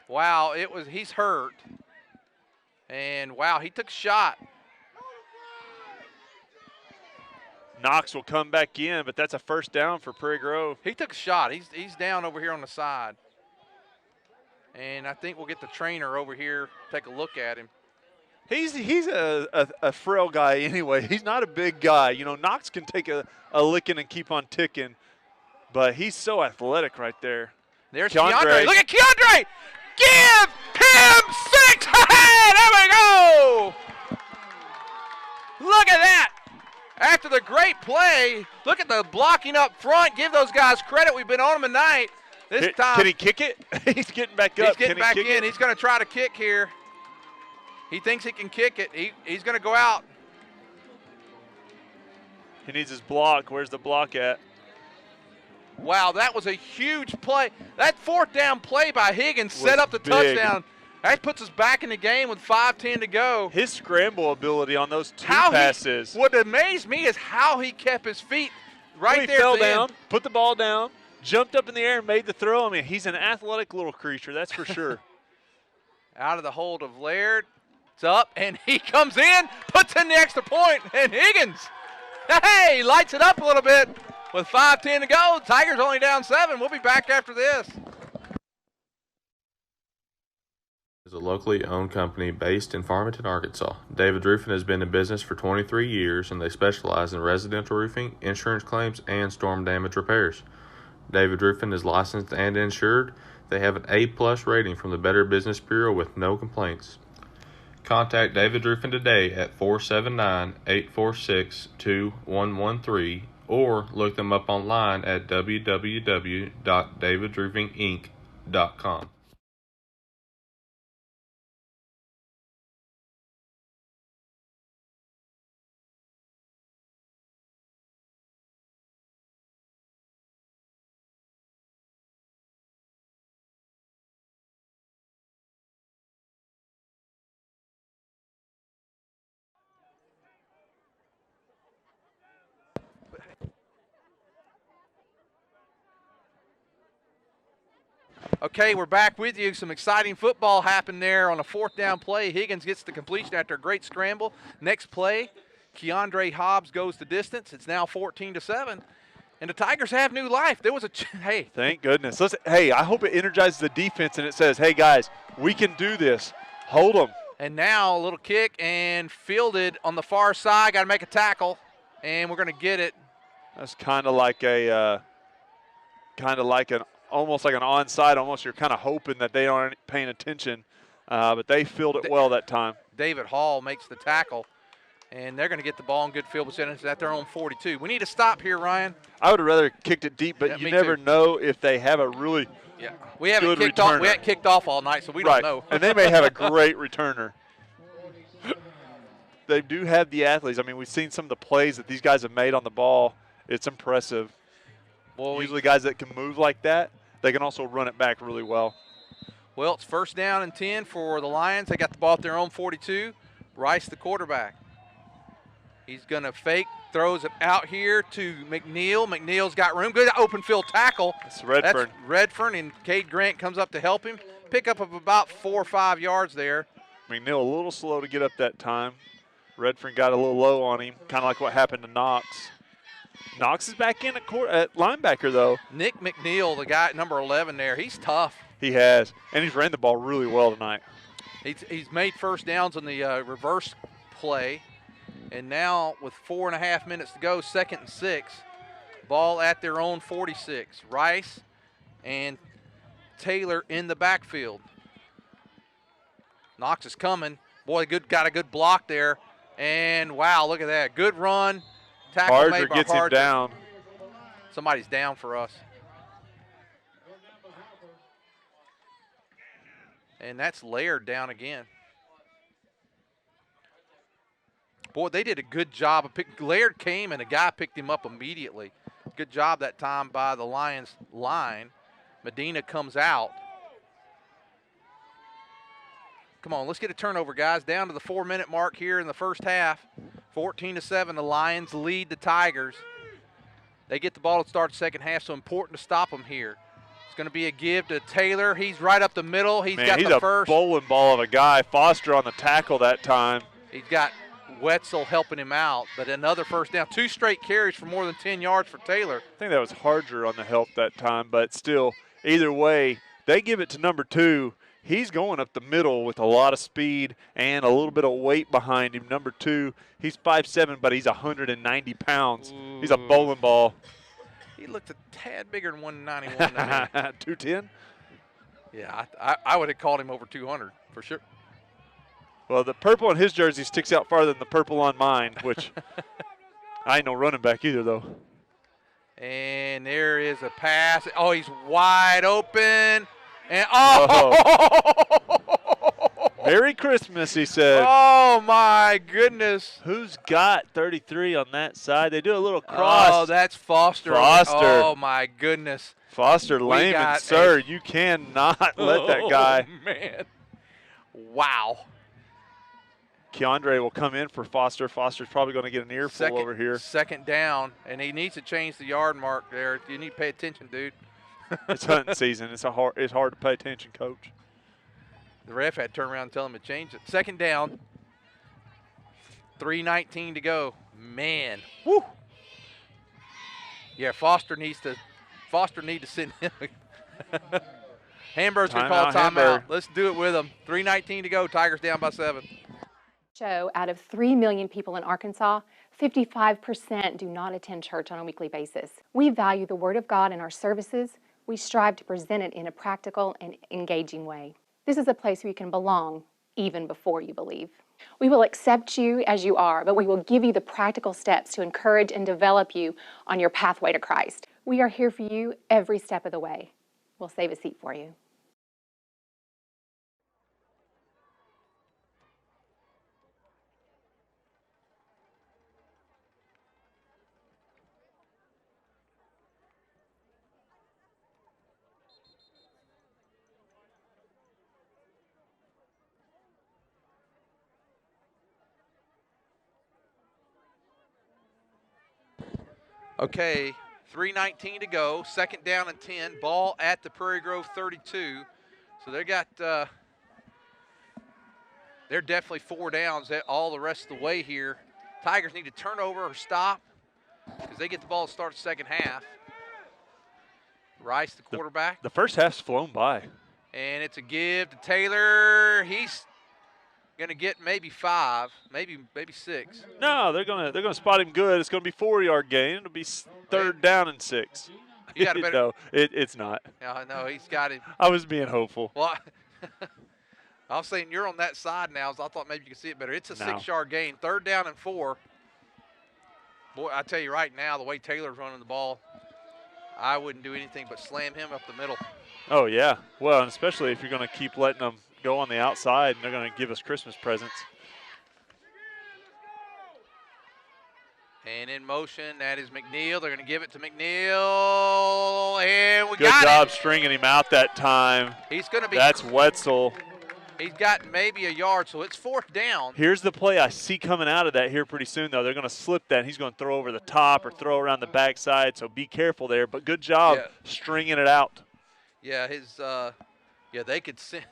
Wow, he's hurt. And wow, he took a shot. Knox will come back in, but that's a first down for Prairie Grove. He took a shot. He's down over here on the side. And I think we'll get the trainer over here, take a look at him. He's a frail guy anyway. He's not a big guy. You know, Knox can take a licking and keep on ticking, but he's so athletic right there. There's Keandre. Look at Keandre. Give him 6. There we go. Look at that. After the great play, look at the blocking up front. Give those guys credit. We've been on them tonight. This time. Can he kick it? He's getting back up. He's getting back in. He's going to try to kick here. He thinks he can kick it. He's going to go out. He needs his block. Where's the block at? Wow, that was a huge play. That fourth down play by Higgins set up the big. touchdown. That puts us back in the game with 5:10 to go. His scramble ability on those two passes. What amazed me is how he kept his feet right He there. fell at the down, end. put the ball down, jumped up in the air and made the throw. I mean, he's an athletic little creature, that's for sure. Out of the hold of Laird. It's up, and he comes in, puts in the extra point, and Higgins, hey, lights it up a little bit with 5:10 to go. Tigers only down 7. We'll be back after this. Is a locally owned company based in Farmington, Arkansas. David Roofing has been in business for 23 years, and they specialize in residential roofing, insurance claims, and storm damage repairs. David Roofing is licensed and insured. They have an A+ rating from the Better Business Bureau with no complaints. Contact David Roofing today at 479-846-2113 or look them up online at www.davidroofinginc.com. Okay, we're back with you. Some exciting football happened there on a fourth down play. Higgins gets the completion after a great scramble. Next play, Keandre Hobbs goes the distance. It's now 14-7. And the Tigers have new life. There was a hey. Thank goodness. Listen, hey, I hope it energizes the defense and it says, hey, guys, we can do this. Hold them. And now a little kick and fielded on the far side. Got to make a tackle, and we're going to get it. That's kind of like almost like an onside. Almost you're kind of hoping that they aren't paying attention, but they fielded it well that time. David Hall makes the tackle, and they're going to get the ball in good field position at their own 42. We need to stop here, Ryan. I would have rather kicked it deep, but Yeah, you me never too. know if they have a really We haven't good kicked off. We returner. haven't kicked off all night, so we right. don't know. And they may have a great returner. They do have the athletes. I mean, we've seen some of the plays that these guys have made on the ball. It's impressive. Well, usually guys that can move like that, they can also run it back really well. Well, it's first down and 10 for the Lions. They got the ball at their own 42. Rice, the quarterback. He's going to fake, throws it out here to McNeil. McNeil's got room. Good open field tackle. It's Redfern. That's Redfern, and Cade Grant comes up to help him. Pickup of about 4 or 5 yards there. McNeil a little slow to get up that time. Redfern got a little low on him, kind of like what happened to Knox. Knox is back in at linebacker, though. Nick McNeil, the guy at number 11 there, he's tough. He has, and he's ran the ball really well tonight. He's made first downs on the reverse play. And now with 4.5 minutes to go, 2nd and 6. Ball at their own 46. Rice and Taylor in the backfield. Knox is coming. Boy, got a good block there. And, wow, look at that. Good run. Tackle made by gets him down. Somebody's down for us. And that's Laird down again. Boy, they did a good job of Laird came and a guy picked him up immediately. Good job that time by the Lions line. Medina comes out. Come on, let's get a turnover, guys. Down to the 4-minute mark here in the first half. 14-7, the Lions lead the Tigers. They get the ball to start the second half, so important to stop them here. It's going to be a give to Taylor. He's right up the middle. He's got the first. He's a bowling ball of a guy. Foster on the tackle that time. He's got Wetzel helping him out, but another first down. 2 straight carries for more than 10 yards for Taylor. I think that was Harger on the help that time, but still, either way, they give it to number 2. He's going up the middle with a lot of speed and a little bit of weight behind him. Number 2, he's 5'7", but he's 190 pounds. Ooh. He's a bowling ball. He looked a tad bigger than 191. 210? Yeah, I would have called him over 200 for sure. Well, the purple on his jersey sticks out farther than the purple on mine, which I ain't no running back either, though. And there is a pass. Oh, he's wide open. And Merry Christmas, he said. Oh, my goodness. Who's got 33 on that side? They do a little cross. Oh, that's Foster. Foster. Oh, my goodness. Foster Lehman, sir, you cannot let that guy. Oh, man. Wow. Keandre will come in for Foster. Foster's probably going to get an earful over here. Second down, and he needs to change the yard mark there. You need to pay attention, dude. It's hunting season. It's hard to pay attention, Coach. The ref had to turn around and tell him to change it. Second down, 3:19 to go. Man, woo. Yeah, Foster needs to send him. Hamburg's going to call timeout. Let's do it with him. 3:19 to go. Tigers down by 7. Show out of 3 million people in Arkansas, 55% do not attend church on a weekly basis. We value the Word of God in our services. We strive to present it in a practical and engaging way. This is a place where you can belong even before you believe. We will accept you as you are, but we will give you the practical steps to encourage and develop you on your pathway to Christ. We are here for you every step of the way. We'll save a seat for you. Okay, 3:19 to go. Second down and 10. Ball at the Prairie Grove 32. So they got, they're definitely 4 downs all the rest of the way here. Tigers need to turn over or stop because they get the ball to start the second half. Rice, the quarterback. The first half's flown by. And it's a give to Taylor. He's going to get maybe 5, maybe 6. No, they're gonna spot him good. It's gonna be 4-yard gain. It'll be third down and 6. You got a better. No, it's not. Yeah, no, he's got him. I was being hopeful. Well, I was saying you're on that side now, so I thought maybe you could see it better. It's a 6-yard gain. Third down and 4. Boy, I tell you right now, the way Taylor's running the ball, I wouldn't do anything but slam him up the middle. Oh yeah. Well, and especially if you're gonna keep letting them go on the outside, and they're going to give us Christmas presents. And in motion, that is McNeil. They're going to give it to McNeil, and we got it. Good job him. Stringing him out that time. He's going to be. That's Wetzel. He's got maybe a yard, so it's 4th down. Here's the play I see coming out of that here pretty soon, though. They're going to slip that, and he's going to throw over the top or throw around the backside, so be careful there. But good job stringing it out. Yeah, they could send.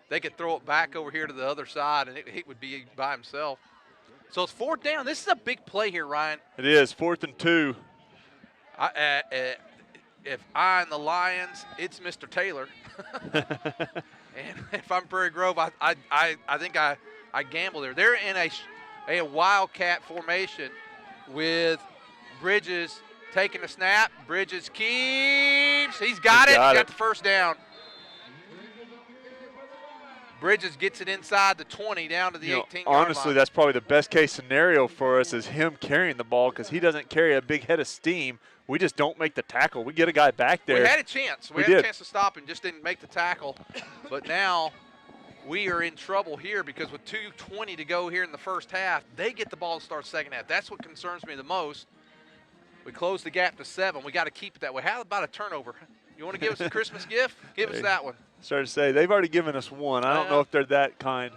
They could throw it back over here to the other side, and it would be by himself. So it's 4th down. This is a big play here, Ryan. It is, 4th and 2. If I'm the Lions, it's Mr. Taylor. And if I'm Prairie Grove, I think I gamble there. They're in a wildcat formation with Bridges taking a snap. Bridges keeps. He's got it. He's got the first down. Bridges gets it inside the 20 down to the 18-yard line. Honestly, that's probably the best case scenario for us is him carrying the ball because he doesn't carry a big head of steam. We just don't make the tackle. We get a guy back there. We had a chance. We had a chance to stop him, just didn't make the tackle. But now we are in trouble here because with 2:20 to go here in the first half, they get the ball to start second half. That's what concerns me the most. We close the gap to 7. We got to keep it that way. How about a turnover? You want to give us a Christmas gift? Give us that one. Sorry to say, they've already given us one. I don't know if they're that kind.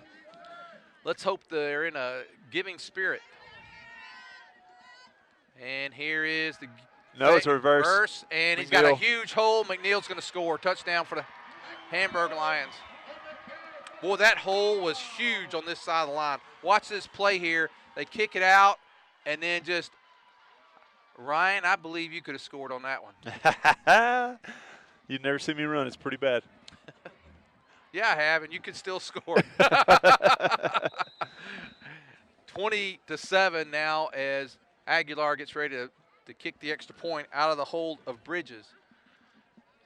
Let's hope they're in a giving spirit. And here is the it's a reverse. And he's got a huge hole. McNeil's going to score. Touchdown for the Hamburg Lions. Boy, that hole was huge on this side of the line. Watch this play here. They kick it out, and then just Ryan, I believe you could have scored on that one. You've never seen me run. It's pretty bad. Yeah, I have, and you could still score. 20-7 now as Aguilar gets ready to kick the extra point out of the hold of Bridges.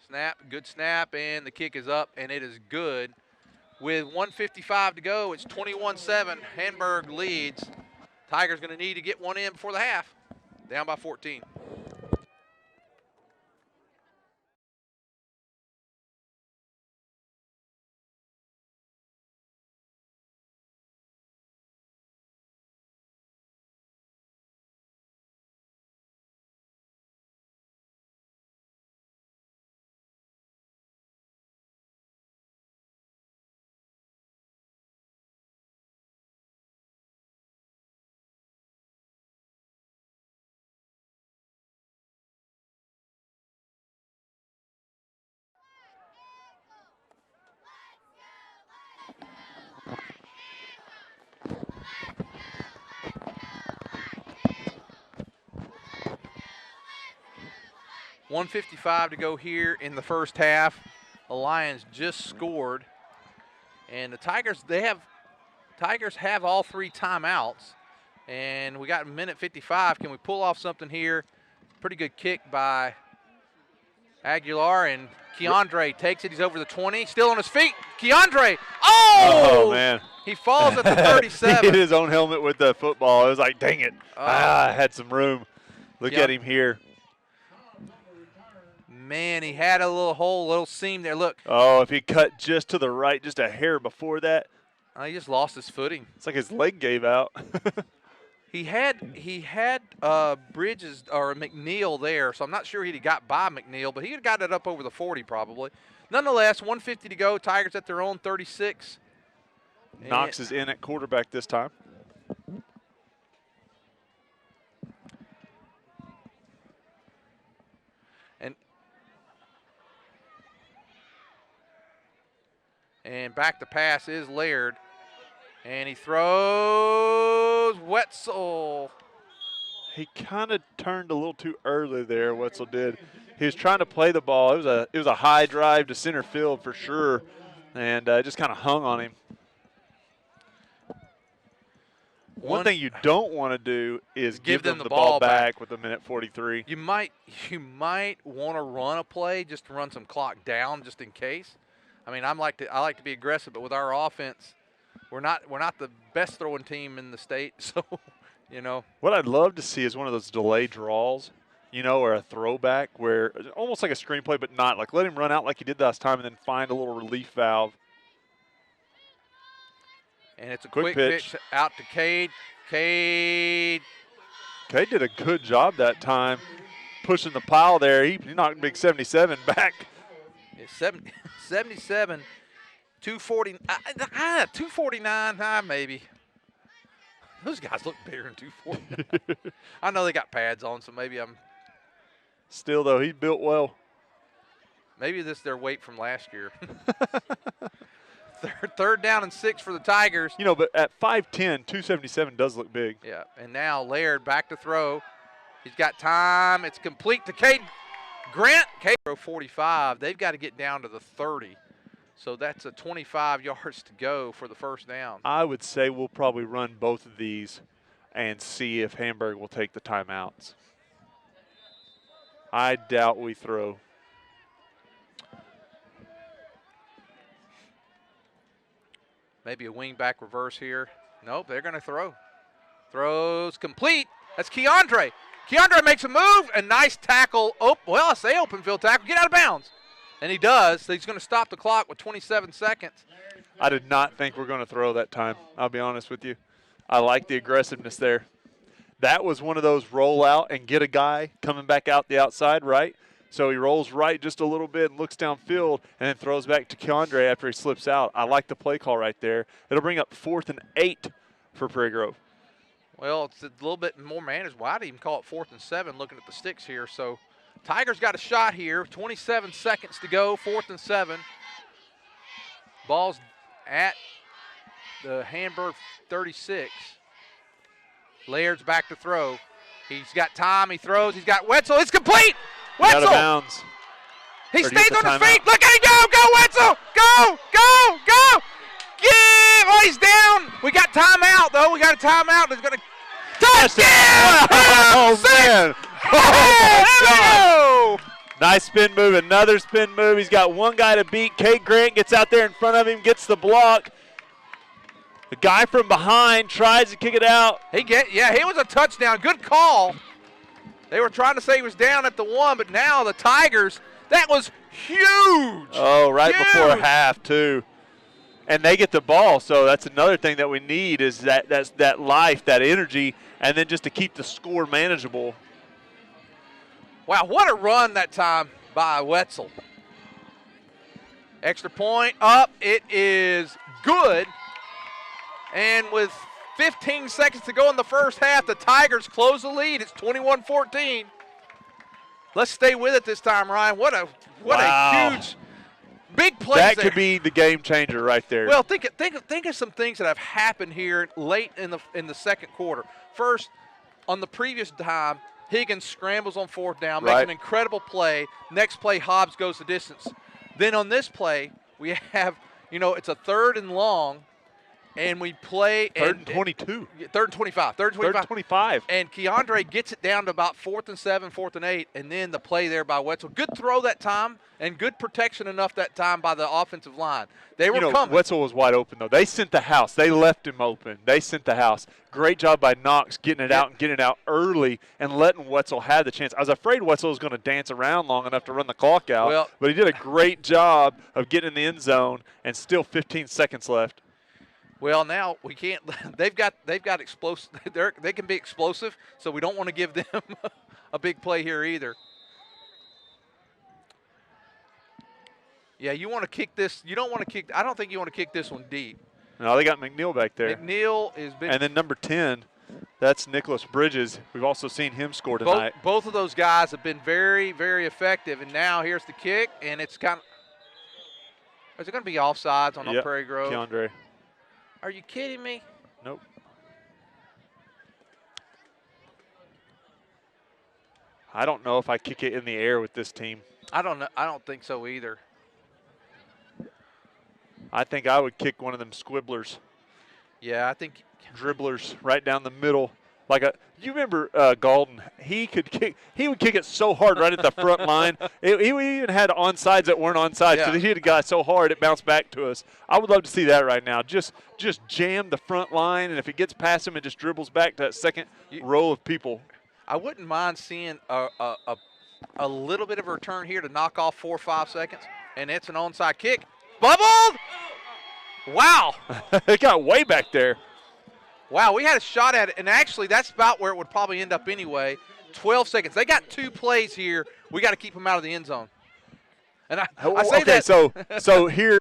Snap, good snap, and the kick is up, and it is good. With 1:55 to go, it's 21-7. Hamburg leads. Tigers going to need to get one in before the half. Down by 14. 1:55 to go here in the first half. The Lions just scored. And the Tigers have all 3 timeouts. And we got a minute 55. Can we pull off something here? Pretty good kick by Aguilar, and Keandre takes it. He's over the 20, still on his feet. Keandre, Oh, man. He falls at the 37. He hit his own helmet with the football. It was like, dang it. I had some room. Look at him here. Man, he had a little hole, little seam there. Look. Oh, if he cut just to the right, just a hair before that. He just lost his footing. It's like his leg gave out. He had Bridges or McNeil there, so I'm not sure he'd have got by McNeil, but he had got it up over the 40 probably. Nonetheless, 1:50 to go. Tigers at their own 36. Knox is in at quarterback this time. And back to pass is Laird. And he throws Wetzel. He kind of turned a little too early there, Wetzel did. He was trying to play the ball. It was a high drive to center field for sure, and just kind of hung on him. One thing you don't want to do is give them the ball back with a minute 43. You might want to run a play just to run some clock down just in case. I mean, I like to be aggressive, but with our offense, we're not the best throwing team in the state, so you know. What I'd love to see is one of those delay draws, or a throwback where almost like a screenplay, but not like let him run out like he did last time and then find a little relief valve. And it's a quick pitch out to Cade. Cade did a good job that time pushing the pile there. He knocked big 77 back. 77, 240, 249, maybe. Those guys look bigger than 249. I know they got pads on, so maybe I'm. Still, though, he built well. Maybe this is their weight from last year. Third down and 6 for the Tigers. But at 5'10", 277 does look big. Yeah, and now Laird back to throw. He's got time. It's complete to Cade Grant. Cade 45. They've got to get down to the 30. So that's a 25 yards to go for the first down. I would say we'll probably run both of these and see if Hamburg will take the timeouts. I doubt we throw. Maybe a wing back reverse here. Nope, they're going to throw. Throws complete. That's Keandre. Keandre makes a move, and nice tackle. Oh, well, I say open field tackle. Get out of bounds. And he does. So he's going to stop the clock with 27 seconds. I did not think we're going to throw that time. I'll be honest with you. I like the aggressiveness there. That was one of those roll out and get a guy coming back out the outside, right? So he rolls right just a little bit and looks downfield and then throws back to Keandre after he slips out. I like the play call right there. It'll bring up 4th and 8 for Prairie Grove. Well, it's a little bit more managed. Well, I'd even call it 4th and 7 looking at the sticks here. So Tigers got a shot here. 27 seconds to go, 4th and 7. Ball's at the Hamburg 36. Laird's back to throw. He's got time. He throws. He's got Wetzel. It's complete. Wetzel. Out of bounds. He stays on his feet. Look at him go. Go, Wetzel. Go, go, go. Yeah. Oh, he's down. We got timeout, though. We got a timeout. He's going to touchdown. Oh, man. Oh, nice spin move. Another spin move. He's got one guy to beat. Cade Grant gets out there in front of him, gets the block. The guy from behind tries to kick it out. He was a touchdown. Good call. They were trying to say he was down at the 1, but now the Tigers, that was huge. Oh, right huge. Before half, too. And they get the ball, so that's another thing that we need is that life, that energy, and then just to keep the score manageable. Wow, what a run that time by Wetzel. Extra point up. It is good. And with 15 seconds to go in the first half, the Tigers close the lead. It's 21-14. Let's stay with it this time, Ryan. What a huge, big play. That could be the game changer right there. Well, think of some things that have happened here late in the second quarter. First, on the previous time, Higgins scrambles on 4th down, Right. makes an incredible play. Next play, Hobbs goes the distance. Then on this play, we have, it's a 3rd and long, and we play. 3rd and 22. 3rd and 25. 3rd and 25. 3rd and 25. And Keandre gets it down to about 4th and 7, 4th and 8, and then the play there by Wetzel. Good throw that time, and good protection enough that time by the offensive line. They were coming. Wetzel was wide open, though. They sent the house. They left him open. They sent the house. Great job by Knox getting it out and getting it out early and letting Wetzel have the chance. I was afraid Wetzel was going to dance around long enough to run the clock out, but he did a great job of getting in the end zone and still 15 seconds left. Well, now we can't. They've got explosive. They can be explosive, so we don't want to give them a big play here either. Yeah, you want to kick this. You don't want to kick. I don't think you want to kick this one deep. No, they got McNeil back there. McNeil is been. And then number 10, that's Nicholas Bridges. We've also seen him score tonight. Both of those guys have been very, very effective. And now here's the kick, and it's kind of. Is it going to be offsides on Prairie Grove? Keandre. Are you kidding me? Nope. I don't know if I kick it in the air with this team. I don't know. I don't think so either. I think I would kick one of them squibblers. Yeah, I think dribblers right down the middle. You remember Galton? He would kick it so hard right at the front line. He even had onsides that weren't onside because he had got so hard it bounced back to us. I would love to see that right now. Just jam the front line, and if it gets past him, it just dribbles back to that second row of people. I wouldn't mind seeing a little bit of a return here to knock off 4 or 5 seconds, and it's an onside kick. Bubbled! Wow. It got way back there. Wow, we had a shot at it, and actually that's about where it would probably end up anyway. 12 seconds. They got 2 plays here. We got to keep them out of the end zone. And I say that. So here.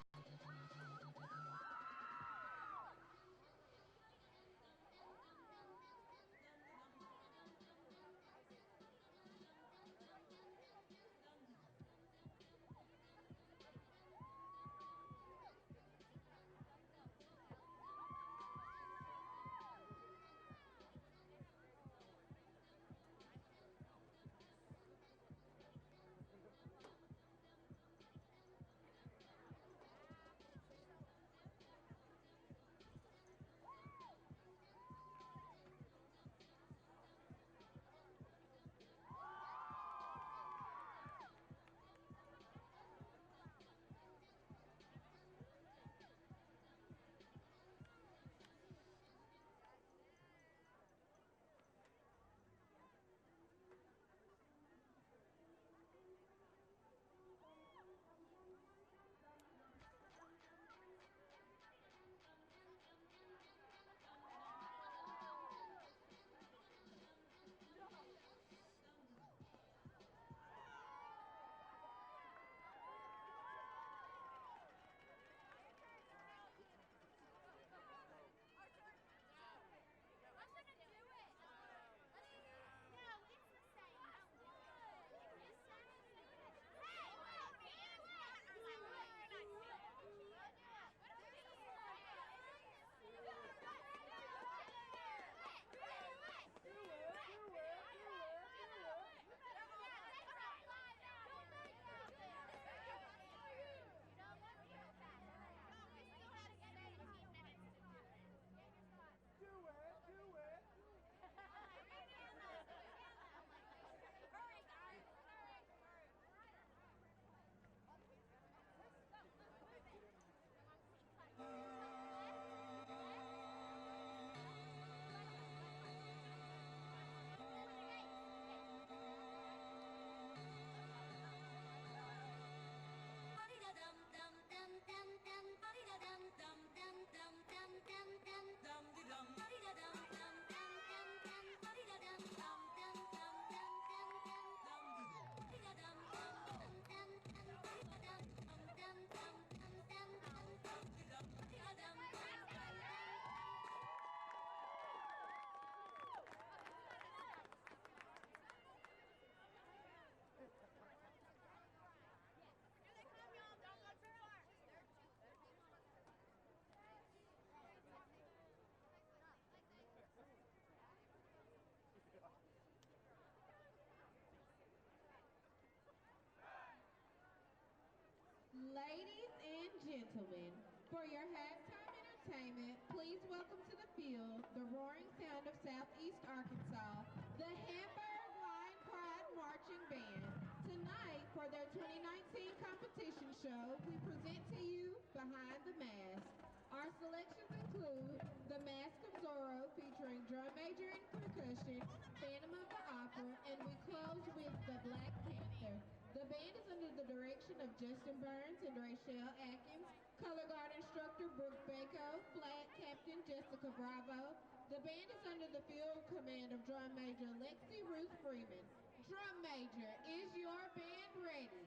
gentlemen, for your halftime entertainment, please welcome to the field the roaring sound of Southeast Arkansas, the Hamburg Lion Pride Marching Band. Tonight, for their 2019 competition show, we present to you Behind the Mask. Our selections include The Mask of Zorro featuring drum major and percussion, Phantom of the Opera, and we close with The Black Panther. The band is under the direction of Justin Burns and Rachelle Atkins, color guard instructor Brooke Bako, flag captain Jessica Bravo. The band is under the field command of drum major Lexi Ruth Freeman. Drum major, is your band ready?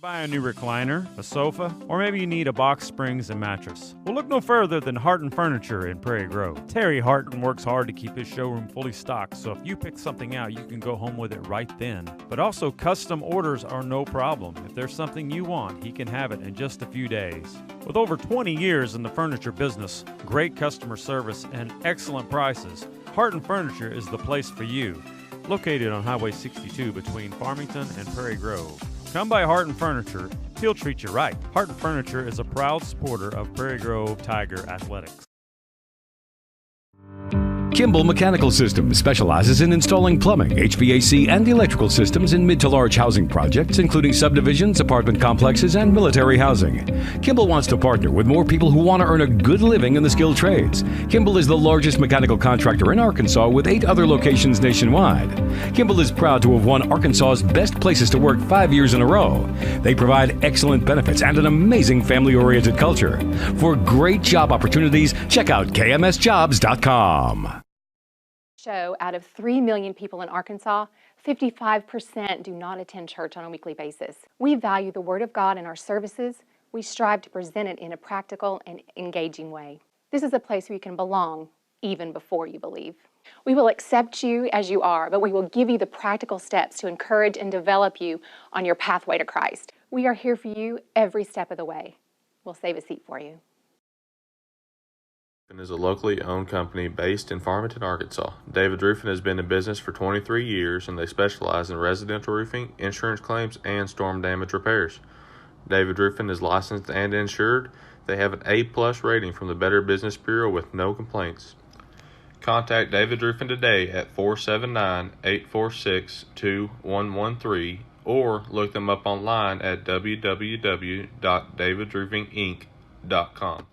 Buy a new recliner, a sofa, or maybe you need a box springs and mattress. Well, look no further than Harton Furniture in Prairie Grove. Terry Harton works hard to keep his showroom fully stocked, so if you pick something out, you can go home with it right then. But also, custom orders are no problem. If there's something you want, he can have it in just a few days. With over 20 years in the furniture business, great customer service, and excellent prices, Harton Furniture is the place for you. Located on Highway 62 between Farmington and Prairie Grove. Come by Harton Furniture, he'll treat you right. Harton Furniture is a proud supporter of Prairie Grove Tiger Athletics. Kimball Mechanical Systems specializes in installing plumbing, HVAC, and electrical systems in mid to large housing projects, including subdivisions, apartment complexes, and military housing. Kimball wants to partner with more people who want to earn a good living in the skilled trades. Kimball is the largest mechanical contractor in Arkansas with 8 other locations nationwide. Kimball is proud to have won Arkansas's Best Places to Work 5 years in a row. They provide excellent benefits and an amazing family-oriented culture. For great job opportunities, check out kmsjobs.com. Out of 3 million people in Arkansas, 55% do not attend church on a weekly basis. We value the Word of God in our services. We strive to present it in a practical and engaging way. This is a place where you can belong even before you believe. We will accept you as you are, but we will give you the practical steps to encourage and develop you on your pathway to Christ. We are here for you every step of the way. We'll save a seat for you. Is a locally owned company based in Farmington, Arkansas. David Roofing has been in business for 23 years, and they specialize in residential roofing, insurance claims, and storm damage repairs. David Roofing is licensed and insured. They have an A+ rating from the Better Business Bureau with no complaints. Contact David Roofing today at 479-846-2113 or look them up online at www.davidroofinginc.com.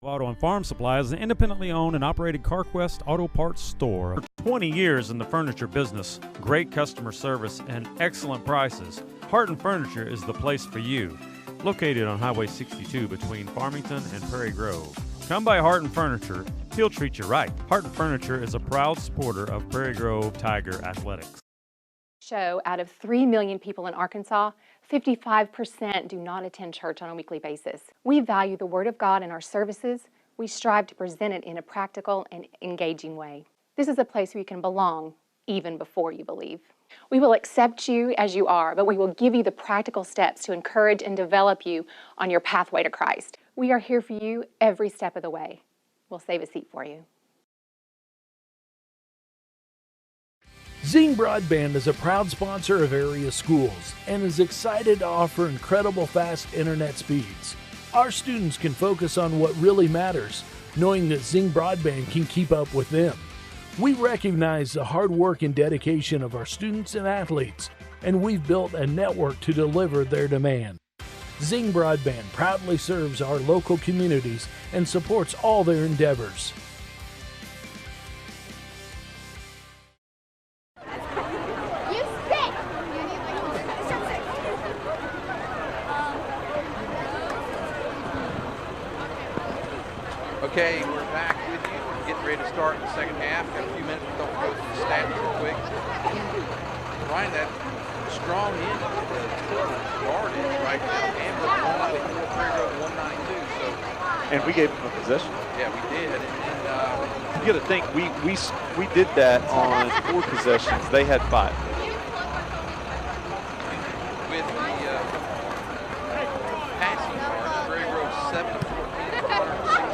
Auto and Farm Supply is an independently owned and operated CarQuest Auto Parts store. For 20 years in the furniture business, great customer service, and excellent prices, Harton Furniture is the place for you. Located on Highway 62 between Farmington and Prairie Grove. Come by Harton Furniture, he'll treat you right. Harton Furniture is a proud supporter of Prairie Grove Tiger Athletics. Out of 3 million people in Arkansas, 55% do not attend church on a weekly basis. We value the Word of God in our services. We strive to present it in a practical and engaging way. This is a place where you can belong even before you believe. We will accept you as you are, but we will give you the practical steps to encourage and develop you on your pathway to Christ. We are here for you every step of the way. We'll save a seat for you. Zing Broadband is a proud sponsor of area schools and is excited to offer incredible fast internet speeds. Our students can focus on what really matters, knowing that Zing Broadband can keep up with them. We recognize the hard work and dedication of our students and athletes, and we've built a network to deliver their demand. Zing Broadband proudly serves our local communities and supports all their endeavors. Okay, we're back with you. We're getting ready to start in the second half. Got a few minutes. We'll go through the stats real quick. Ryan, that strong end of the yardage right now. Hamburg 194, Prairie Grove 192. So, And we gave them a possession. yeah, we did. And You got to think we did that on 4 possessions. They had 5. with the passing yards, Prairie Grove 7 of 14, 116.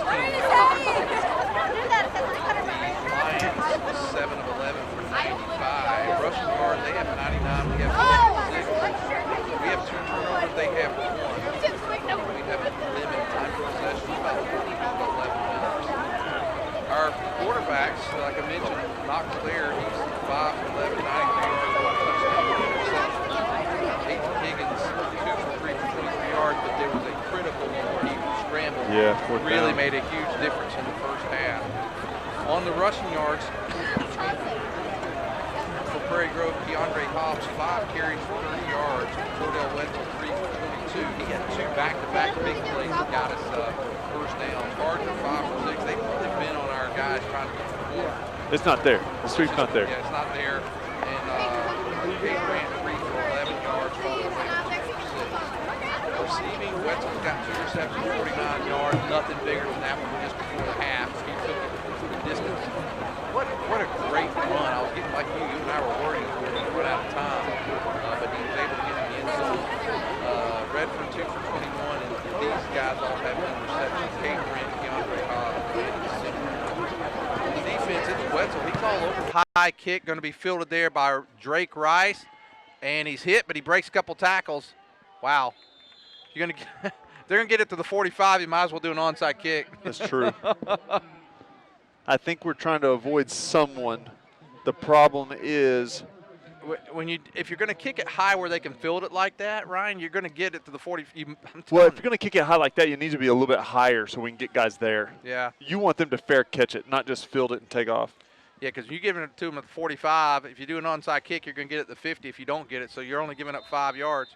Lions 7 of 11 for 95. Rushing yards, they have 99. We have 76. We have 2 turnovers. They have 1. We have a limited time for possession, about 11 minutes. Our quarterbacks, like I mentioned, Knox there, he's 5 for 11, 93 yards, 1 touchdown, 1 interception. Higgins 2 for 3 for 23 yards, but there was a critical one where he scrambled. Yeah. fourth really down. made a huge difference in the first half. On the rushing yards, for Prairie Grove, DeAndre Hobbs, 5 carries for 30 yards. Cordell Wetzel, 3 for 22. He had 2 back-to-back big plays that got us first down. Gardner, 5 for 6. They've really been on our guys trying to get the ball. It's not there. The sweep's not there. Yeah, it's not there. And Kate ran 3 for 11 yards. Receiving, Wetzel's got 2 receptions, 49 yards. Nothing bigger than that one just before the half. He took it for the distance. What a great run. I was getting like you and I were worried we were going to run out of time. But he was able to get in the end zone. Redford 2 for 21. And these guys all have been receptions. Kate ran, DeAndre Hobbs. The defense, it's Wetzel. He's all over. High kick going to be fielded there by Drake Rice. And he's hit, but he breaks a couple tackles. Wow. You're gonna they're going to get it to the 45. You might as well do an onside kick. That's true. I think we're trying to avoid someone. The problem is if you're going to kick it high where they can field it like that, Ryan, you're going to get it to the 40. Well, if you're going to kick it high like that, you need to be a little bit higher so we can get guys there. Yeah. You want them to fair catch it, not just field it and take off. Yeah, because you're giving it to them at the 45. If you do an onside kick, you're going to get it at the 50 if you don't get it. So you're only giving up 5 yards.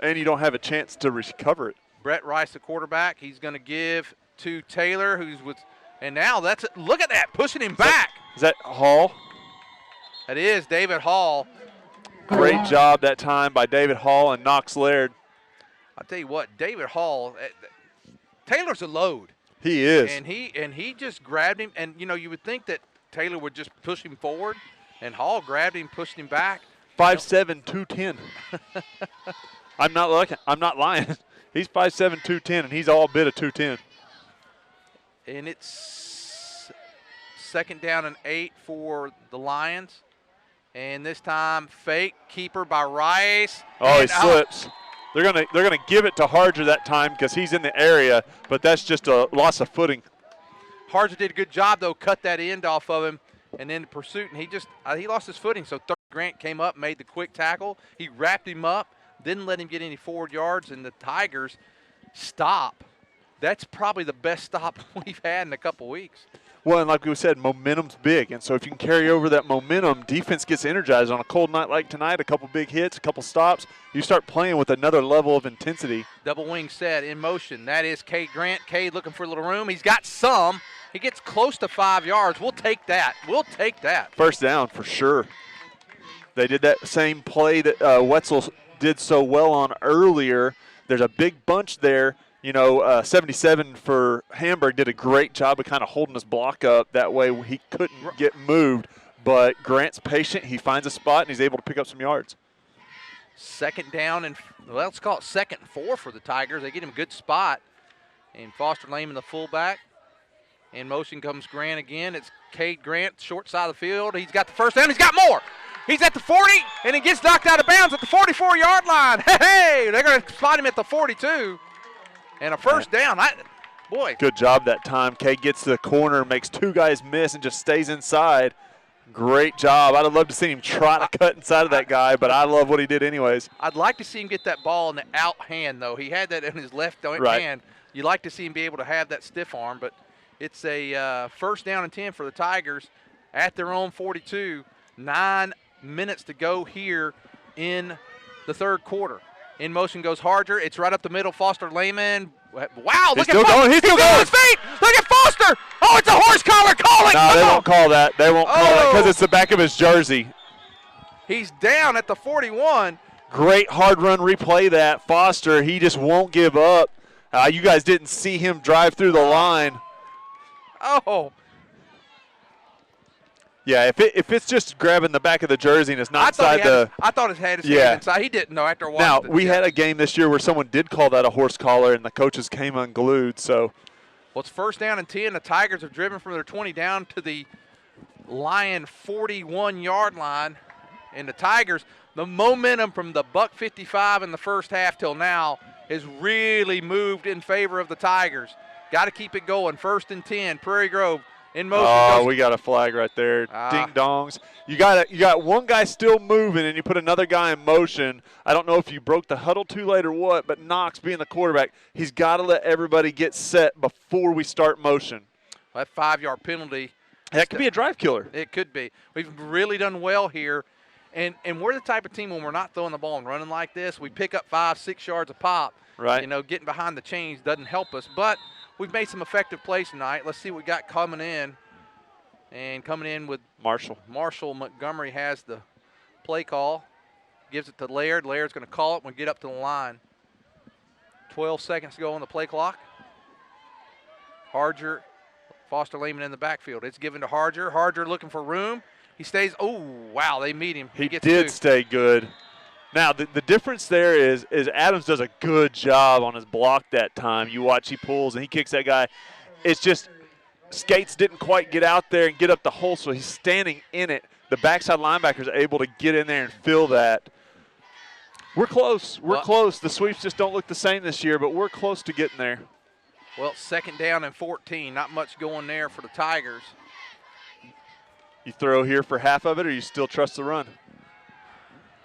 And you don't have a chance to recover it. Brett Rice, the quarterback, he's going to give to Taylor, who's with – and now that's – look at that, pushing him back. Is that Hall? That is David Hall. Great job that time by David Hall and Knox Laird. I'll tell you what, David Hall, Taylor's a load. He is. And he just grabbed him. And, you know, you would think that Taylor would just push him forward. And Hall grabbed him, pushed him back. 5'7", 210. I'm not lying. He's 5'7", 210, and he's all bit of 210. And it's 2nd down and 8 for the Lions. And this time, fake keeper by Rice. Oh, he slips. They're gonna give it to Harger that time because he's in the area, but that's just a loss of footing. Harger did a good job though, cut that end off of him, and then the pursuit, and he lost his footing. So Grant came up, made the quick tackle. He wrapped him up, didn't let him get any forward yards, and the Tigers stop. That's probably the best stop we've had in a couple weeks. Well, and like we said, momentum's big, and so if you can carry over that momentum, defense gets energized on a cold night like tonight, a couple big hits, a couple stops, you start playing with another level of intensity. Double wing set in motion. That is Cade Grant. Cade looking for a little room. He's got some. He gets close to 5 yards. We'll take that. We'll take that. First down for sure. They did that same play that Wetzel did so well on earlier. There's a big bunch there. You know, 77 for Hamburg did a great job of kind of holding his block up. That way he couldn't get moved. But Grant's patient. He finds a spot, and he's able to pick up some yards. 2nd down and, well, let's call it 2nd and 4 for the Tigers. They get him a good spot. And Foster Lehman, the fullback. In motion comes Grant again. It's Cade Grant, short side of the field. He's got the first down. He's got more. He's at the 40, and he gets knocked out of bounds at the 44-yard line. Hey, they're going to spot him at the 42. And a first down. Boy. Good job that time. Cade gets to the corner, makes 2 guys miss, and just stays inside. Great job. I'd have loved to see him try to cut inside of that guy, but I love what he did anyways. I'd like to see him get that ball in the out hand, though. He had that in his left hand. You'd like to see him be able to have that stiff arm, but it's a 1st down and 10 for the Tigers at their own 42. 9 minutes to go here in the 3rd quarter. In motion goes Harger. It's right up the middle. Foster Lehman. Wow, look at Foster. He's still going. His feet. Look at Foster. Oh, it's a horse collar. Call it. No, they won't call that. They won't call it because it's the back of his jersey. He's down at the 41. Great hard run replay that. Foster, he just won't give up. You guys didn't see him drive through the line. Oh. Yeah, if it's just grabbing the back of the jersey and it's not inside the – I thought his head is inside. He didn't know after a while. Now, we had a game this year where someone did call that a horse collar and the coaches came unglued. So, well, it's 1st down and 10. The Tigers have driven from their 20 down to the Lion 41-yard line. And the Tigers, the momentum from the buck 55 in the first half till now has really moved in favor of the Tigers. Got to keep it going. 1st and 10. Prairie Grove In motion. Oh, we got a flag right there. Ding dongs. You got one guy still moving, and you put another guy in motion. I don't know if you broke the huddle too late or what, but Knox being the quarterback, he's got to let everybody get set before we start motion. That 5-yard penalty. That could be a drive killer. It could be. We've really done well here. And we're the type of team when we're not throwing the ball and running like this, we pick up 5-6 yards a pop. Right. You know, getting behind the chains doesn't help us. But we've made some effective plays tonight. Let's see what we got coming in. And coming in with Marshall. Montgomery has the play call. Gives it to Laird. Laird's going to call it when we get up to the line. 12 seconds to go on the play clock. Harger, Foster Lehman in the backfield. It's given to Harger. Harger looking for room. He stays. Oh, wow, they meet him. He did stay good. Now, the difference there is Adams does a good job on his block that time. You watch, he pulls and he kicks that guy. It's just Skates didn't quite get out there and get up the hole, so he's standing in it. The backside linebacker is able to get in there and fill that. We're close. We're close. The sweeps just don't look the same this year, but we're close to getting there. Well, 2nd down and 14. Not much going there for the Tigers. You throw here for half of it, or you still trust the run?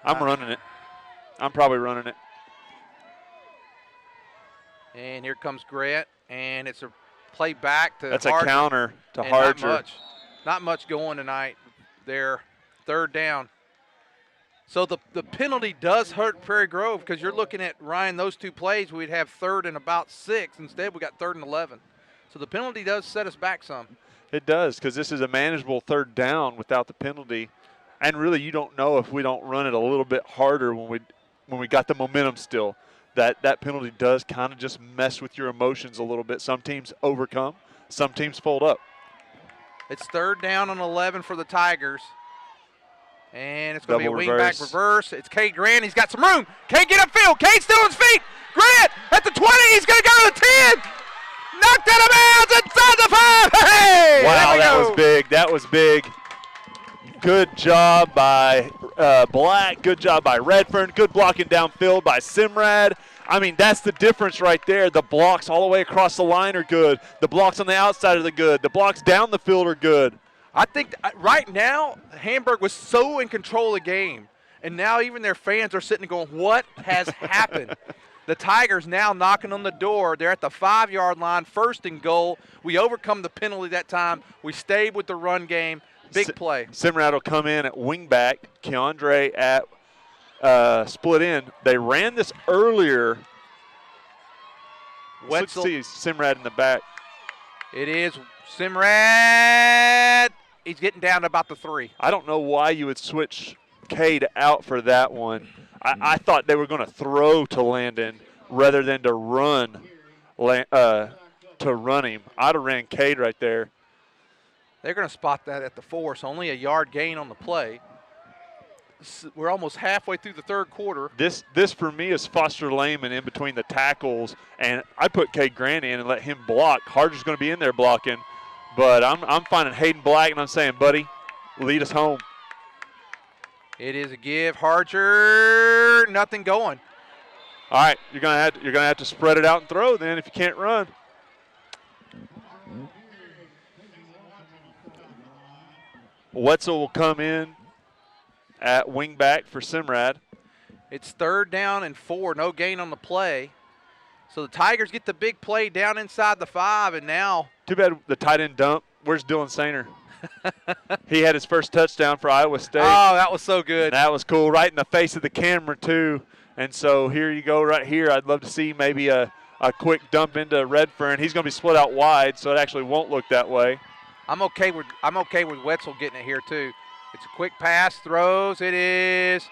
I'm running it. I'm probably running it. And here comes Grant, and it's a play back to That's Harger. a counter to Harger. Not much going tonight there. 3rd down. So the penalty does hurt Prairie Grove because you're looking at, Ryan, those 2 plays, we'd have 3rd and about 6. Instead, we got 3rd and 11. So the penalty does set us back some. It does, because this is a manageable 3rd down without the penalty. And really, you don't know if we don't run it a little bit harder when we got the momentum still. That penalty does kind of just mess with your emotions a little bit. Some teams overcome, some teams fold up. It's 3rd down and 11 for the Tigers. And it's going to be a wing-back reverse. It's Cade Grant. He's got some room. Cade, get upfield. Cade still on his feet. Grant at the 20. He's going to go to the 10. Knocked out of bounds inside the 5. Hey! Wow, that was big. That was big. Good job by Black. Good job by Redfern. Good blocking downfield by Simrad. I mean, that's the difference right there. The blocks all the way across the line are good. The blocks on the outside are good. The blocks down the field are good. I think right now, Hamburg was so in control of the game. And now even their fans are sitting going, what has happened? The Tigers now knocking on the door. They're at the 5-yard line, 1st and goal. We overcome the penalty that time. We stayed with the run game. Big play. Simrad will come in at wingback. Keandre at split end. They ran this earlier. Let's see Simrad in the back. It is Simrad. He's getting down to about the 3. I don't know why you would switch Cade out for that one. I thought they were going to throw to Landon rather than to run him. I'd have ran Cade right there. They're going to spot that at the 4, so only a yard gain on the play. We're almost halfway through the 3rd quarter. This for me is Foster Lehman in between the tackles, and I put Cade Grant in and let him block. Harger's going to be in there blocking, but I'm finding Hayden Black, and I'm saying, buddy, lead us home. It is a give. Harger, nothing going. All right, you're gonna have to spread it out and throw then if you can't run. Wetzel will come in at wingback for Simrad. It's 3rd down and 4, no gain on the play. So the Tigers get the big play down inside the 5, and now. Too bad the tight end dump. Where's Dylan Sainer? He had his first touchdown for Iowa State. Oh, that was so good. That was cool, right in the face of the camera too. And so here you go right here. I'd love to see maybe a quick dump into Redfern. He's going to be split out wide, so it actually won't look that way. I'm okay with Wetzel getting it here too. It's a quick pass, throws. It is.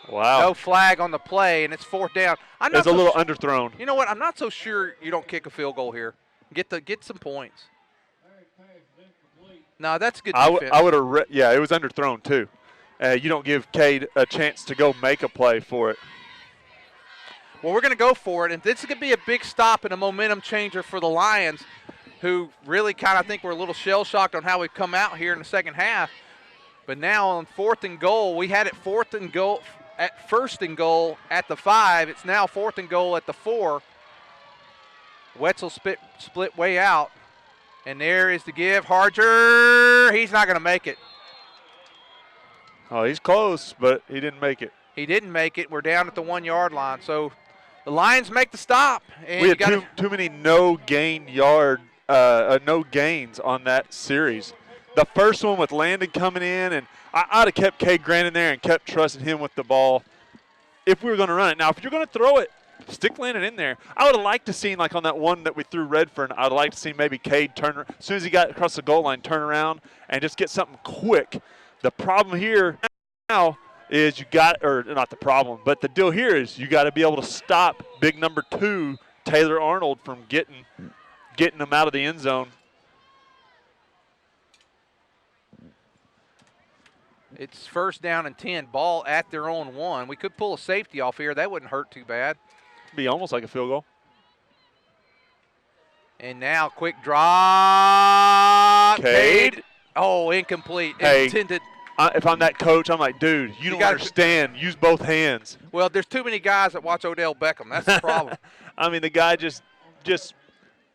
Wow. No flag on the play, and it's 4th down. It's a little underthrown. You know what? I'm not so sure you don't kick a field goal here. Get some points. No, that's good defense. I would have. Yeah, it was underthrown too. You don't give Cade a chance to go make a play for it. Well, we're going to go for it, and this is going to be a big stop and a momentum changer for the Lions, who really kind of think we're a little shell-shocked on how we've come out here in the second half. But now on 4th and goal, we had it 1st and goal at the 5. It's now 4th and goal at the 4. Wetzel split way out. And there is the give. Harger, he's not going to make it. Oh, he's close, but he didn't make it. He didn't make it. We're down at the 1 yard line. So the Lions make the stop. And we had too many no gains on that series. The first one with Landon coming in, and I'd have kept Cade Grant in there and kept trusting him with the ball if we were going to run it. Now, if you're going to throw it, stick Landon in there. I would have liked to see, like on that one that we threw Redfern, I would like to see maybe Cade turn, as soon as he got across the goal line, turn around and just get something quick. The problem here now is you got, or not the problem, but the deal here is you got to be able to stop big number 2, Taylor Arnold, from getting him out of the end zone. It's first down and 10, ball at their own 1. We could pull a safety off here. That wouldn't hurt too bad. Be almost like a field goal. And now quick drop. Cade. Oh, incomplete. Hey, Intended. If I'm that coach, I'm like, dude, you don't understand. Use both hands. Well, there's too many guys that watch Odell Beckham. That's the problem. I mean, the guy just,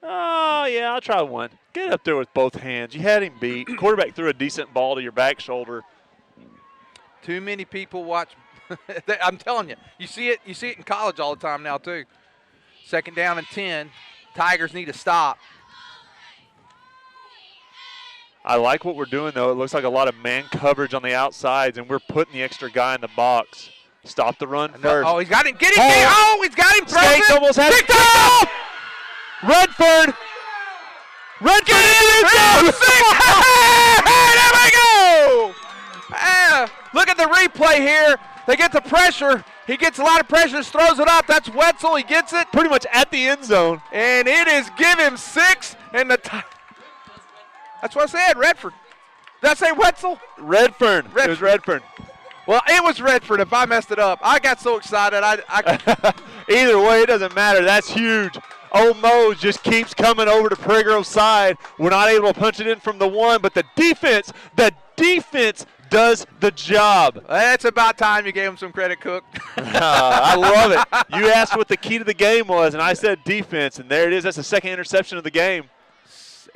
oh, yeah, I'll try one. Get up there with both hands. You had him beat. Quarterback threw a decent ball to your back shoulder. Too many people watch. I'm telling you, you see it in college all the time now too. Second down and 10. Tigers need to stop. I like what we're doing though. It looks like a lot of man coverage on the outsides, and we're putting the extra guy in the box. Stop the run first. Oh, he's got him. Get him. Oh, he's got him. Skates almost had it. Redford. Redford in the end zone. There we go. Look at the replay here. They get the pressure. He gets a lot of pressure, just throws it up. That's Wetzel. He gets it. Pretty much at the end zone. And it is give him 6. And that's what I said, Redford. Did I say Wetzel? Redfern. It was Redfern. Well, it was Redford if I messed it up. I got so excited. Either way, it doesn't matter. That's huge. Old Mose just keeps coming over to Prairie Grove's side. We're not able to punch it in from the 1, but the defense does the job. It's about time you gave him some credit, Cook. I love it. You asked what the key to the game was, and I said defense, and there it is. That's the second interception of the game.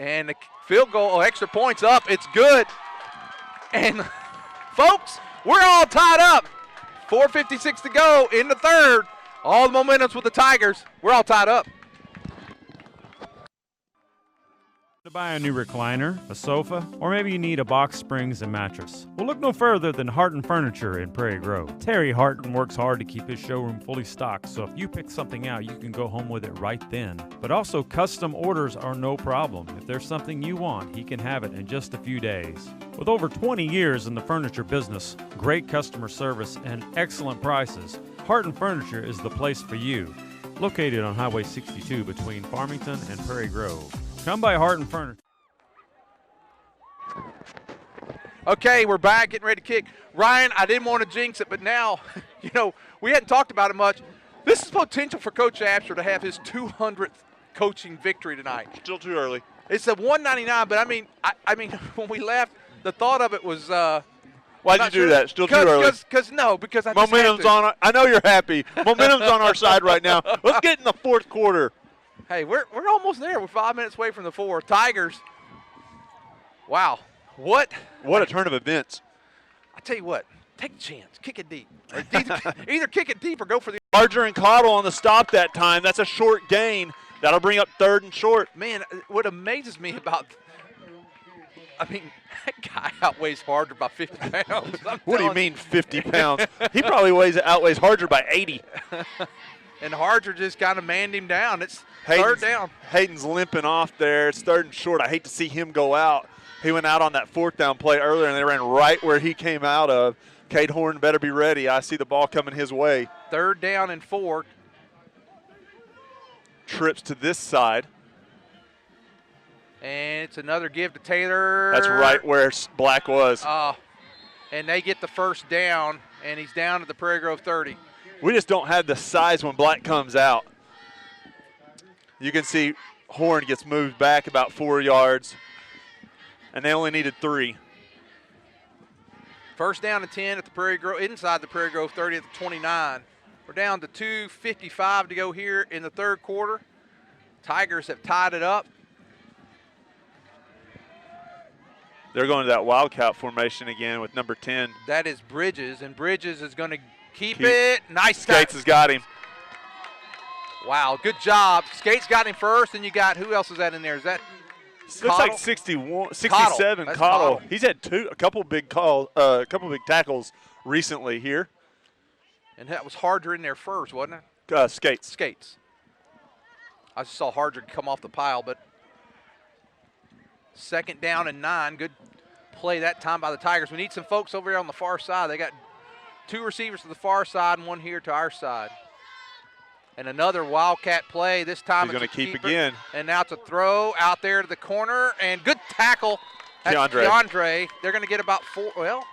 And the field goal, extra points up. It's good. And, folks, we're all tied up. 4:56 to go in the third. All the momentum's with the Tigers. We're all tied up. To buy a new recliner, a sofa, or maybe you need a box springs and mattress. Well, look no further than Harton Furniture in Prairie Grove. Terry Harton works hard to keep his showroom fully stocked, so if you pick something out, you can go home with it right then. But also, custom orders are no problem. If there's something you want, he can have it in just a few days. With over 20 years in the furniture business, great customer service, and excellent prices, Harton Furniture is the place for you. Located on Highway 62 between Farmington and Prairie Grove. Come by Harton Furniture. Okay, we're back, getting ready to kick. Ryan, I didn't want to jinx it, but now, we hadn't talked about it much. This is potential for Coach Absher to have his 200th coaching victory tonight. Still too early. It's a 199, but I mean, when we left, the thought of it was. Why'd you do that? Still too early. Because I momentum's on. I know you're happy. Momentum's on our side right now. Let's get in the fourth quarter. Hey, we're almost there. We're 5 minutes away from the 4. Tigers. Wow. What a turn of events. I tell you what, take a chance. Kick it deep. Either kick it deep or go for the. Larger and Cottle on the stop that time. That's a short gain. That'll bring up 3rd and short. Man, what amazes me about, that guy outweighs Harder by 50 pounds. What do you mean 50 pounds? He probably outweighs Harder by 80. And Harder just kind of manned him down. It's third down. Hayden's limping off there. It's 3rd and short. I hate to see him go out. He went out on that 4th down play earlier, and they ran right where he came out of. Cade Horn better be ready. I see the ball coming his way. 3rd down and 4. Trips to this side. And it's another give to Taylor. That's right where Black was. And they get the first down, and he's down at the Prairie Grove 30. We just don't have the size when Black comes out. You can see Horn gets moved back about 4 yards, and they only needed 3. First down and 10 at the Prairie Grove, inside the Prairie Grove 30 at the 29. We're down to 2:55 to go here in the third quarter. Tigers have tied it up. They're going to that wildcat formation again with number 10. That is Bridges, and Bridges is going to keep it. Nice Skates has got him. Wow, good job. Skates got him first, and you got, who else is that in there? Is that Looks like 67 Cottle. He's had a couple big tackles recently here. And that was Hardger in there first, wasn't it? Skates. I just saw Hardger come off the pile, but 2nd down and 9. Good play that time by the Tigers. We need some folks over here on the far side. They got 2 receivers to the far side and 1 here to our side. And another wildcat play. This time he's going to keep again. And now it's a throw out there to the corner. And good tackle. That's DeAndre. They're going to get about 4, well,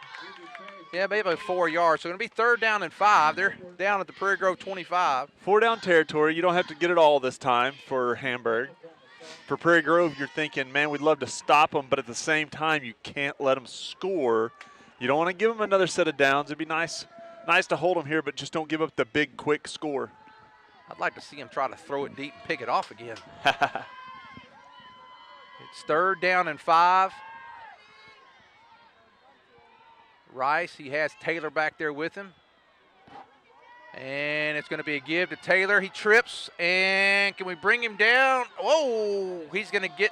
yeah, maybe about 4 yards. So it's going to be 3rd down and 5. They're down at the Prairie Grove 25. 4 down territory. You don't have to get it all this time for Hamburg. For Prairie Grove, you're thinking, man, we'd love to stop them, but at the same time, you can't let them score. You don't want to give them another set of downs. It'd be nice to hold them here, but just don't give up the big, quick score. I'd like to see him try to throw it deep and pick it off again. It's 3rd down and 5. Rice, he has Taylor back there with him. And it's going to be a give to Taylor. He trips, and can we bring him down? Oh, he's going to get,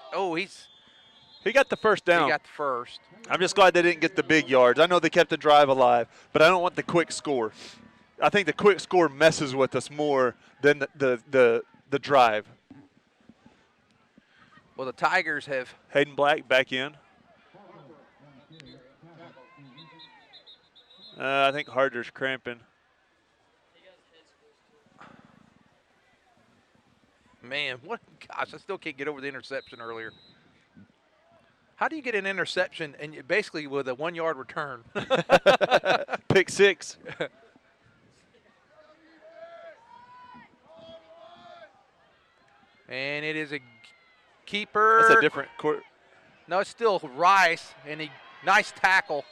he got the first down. He got the first. I'm just glad they didn't get the big yards. I know they kept the drive alive, but I don't want the quick score. I think the quick score messes with us more than the drive. Well, the Tigers have Hayden Black back in. I think Harder's cramping. Man, gosh, I still can't get over the interception earlier. How do you get an interception and basically with a 1-yard return? Pick 6. And it is a keeper. That's a different court. No, it's still Rice, and nice tackle.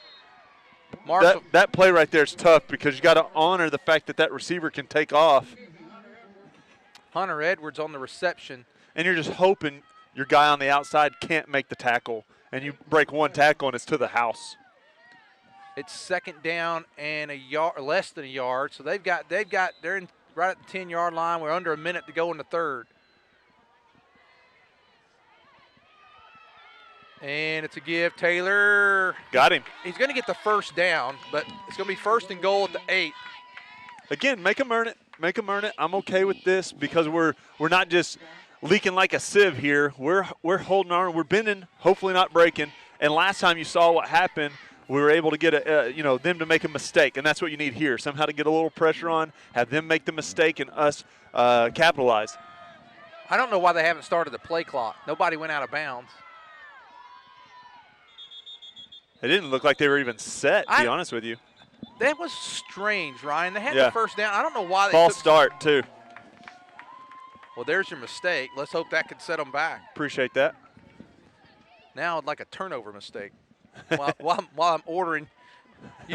That play right there is tough because you got to honor the fact that receiver can take off. Hunter Edwards on the reception. And you're just hoping your guy on the outside can't make the tackle, and you break 1 tackle and it's to the house. It's 2nd down and less than a yard. So they're in right at the 10-yard line. We're under a minute to go in the 3rd. And it's a give. Taylor. Got him. He's going to get the 1st down, but it's going to be 1st and goal at the 8. Again, make them earn it. Make them earn it. I'm okay with this because we're not just leaking like a sieve here. We're holding on. We're bending, hopefully not breaking. And last time you saw what happened, we were able to get them to make a mistake, and that's what you need here. Somehow to get a little pressure on, have them make the mistake, and us capitalize. I don't know why they haven't started the play clock. Nobody went out of bounds. It didn't look like they were even set, to be honest with you. That was strange, Ryan. They had the 1st down. I don't know why they false start, too. Well, there's your mistake. Let's hope that can set them back. Appreciate that. Now I'd like a turnover mistake. while I'm ordering.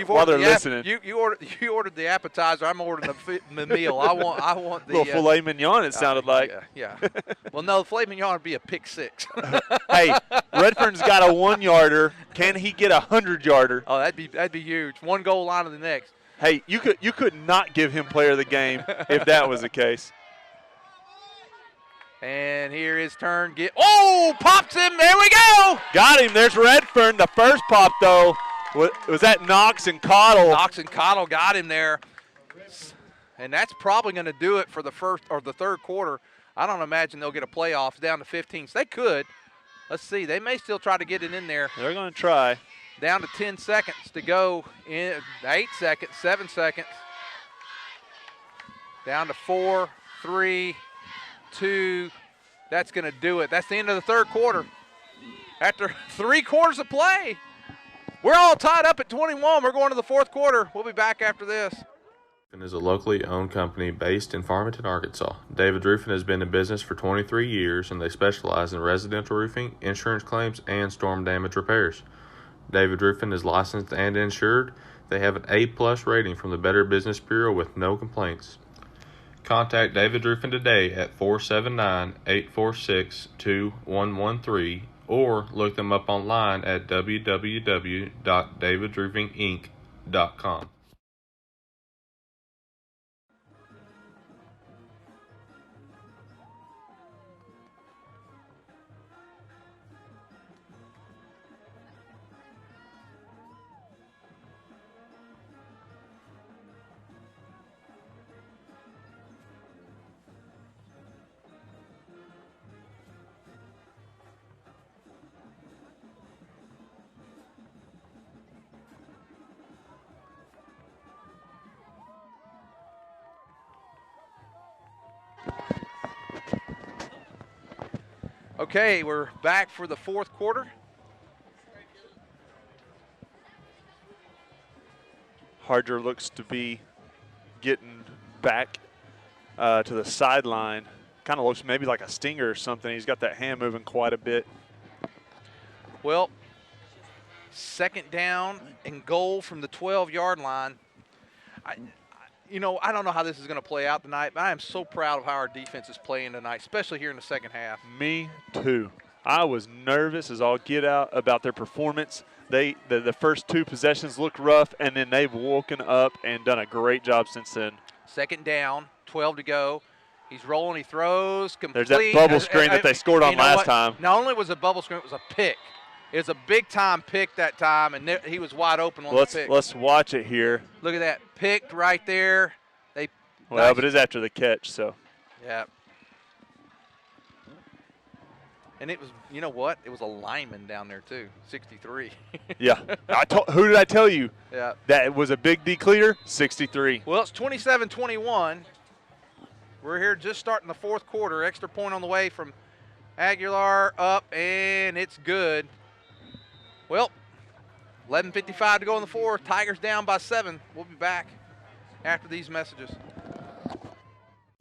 While they're listening. You ordered the appetizer. I'm ordering the meal. I want the little filet mignon. It sounded like. Yeah. Well, no, the filet mignon would be a pick 6. Hey, Redfern's got a 1-yarder. Can he get a 100-yarder? Oh, that'd be huge. 1 goal line to the next. Hey, you could not give him player of the game if that was the case. And here is turn. Pops him. There we go. Got him. There's Redfern. The first pop, though. Was that Knox and Cottle? Knox and Cottle got him there. And that's probably going to do it for the 3rd quarter. I don't imagine they'll get a playoff down to 15. So they could. Let's see. They may still try to get it in there. They're going to try. Down to 10 seconds to go. 8 seconds, 7 seconds. Down to 4, 3, 2. That's going to do it. That's the end of the 3rd quarter. After 3 quarters of play. We're all tied up at 21. We're going to the 4th quarter. We'll be back after this. Is a locally owned company based in Farmington, Arkansas. David Roofing has been in business for 23 years, and they specialize in residential roofing, insurance claims, and storm damage repairs. David Roofing is licensed and insured. They have an A+ rating from the Better Business Bureau with no complaints. Contact David Roofing today at 479-846-2113 or look them up online at www.davidroofinginc.com. Okay, we're back for the fourth quarter. Harger looks to be getting back to the sideline. Kind of looks maybe like a stinger or something. He's got that hand moving quite a bit. Well, second down and goal from the 12-yard line. I don't know how this is going to play out tonight, but I am so proud of how our defense is playing tonight, especially here in the second half. Me too. I was nervous as all get out about their performance. The first two possessions looked rough, and then they've woken up and done a great job since then. Second down, 12 to go. He's rolling, he throws, complete. There's that bubble screen that they scored on last time. Not only was it a bubble screen, it was a pick. It was a big-time pick that time, and he was wide open on the pick. Let's watch it here. Look at that. Picked right there. But it's after the catch, so. Yeah. And it was, you know what? It was a lineman down there, too, 63. Yeah. Who did I tell you? Yeah. That it was a big D cleater? 63. Well, it's 27-21. We're here just starting the fourth quarter. Extra point on the way from Aguilar up, and it's good. Well, 11:55 to go in the fourth. Tigers down by 7. We'll be back after these messages.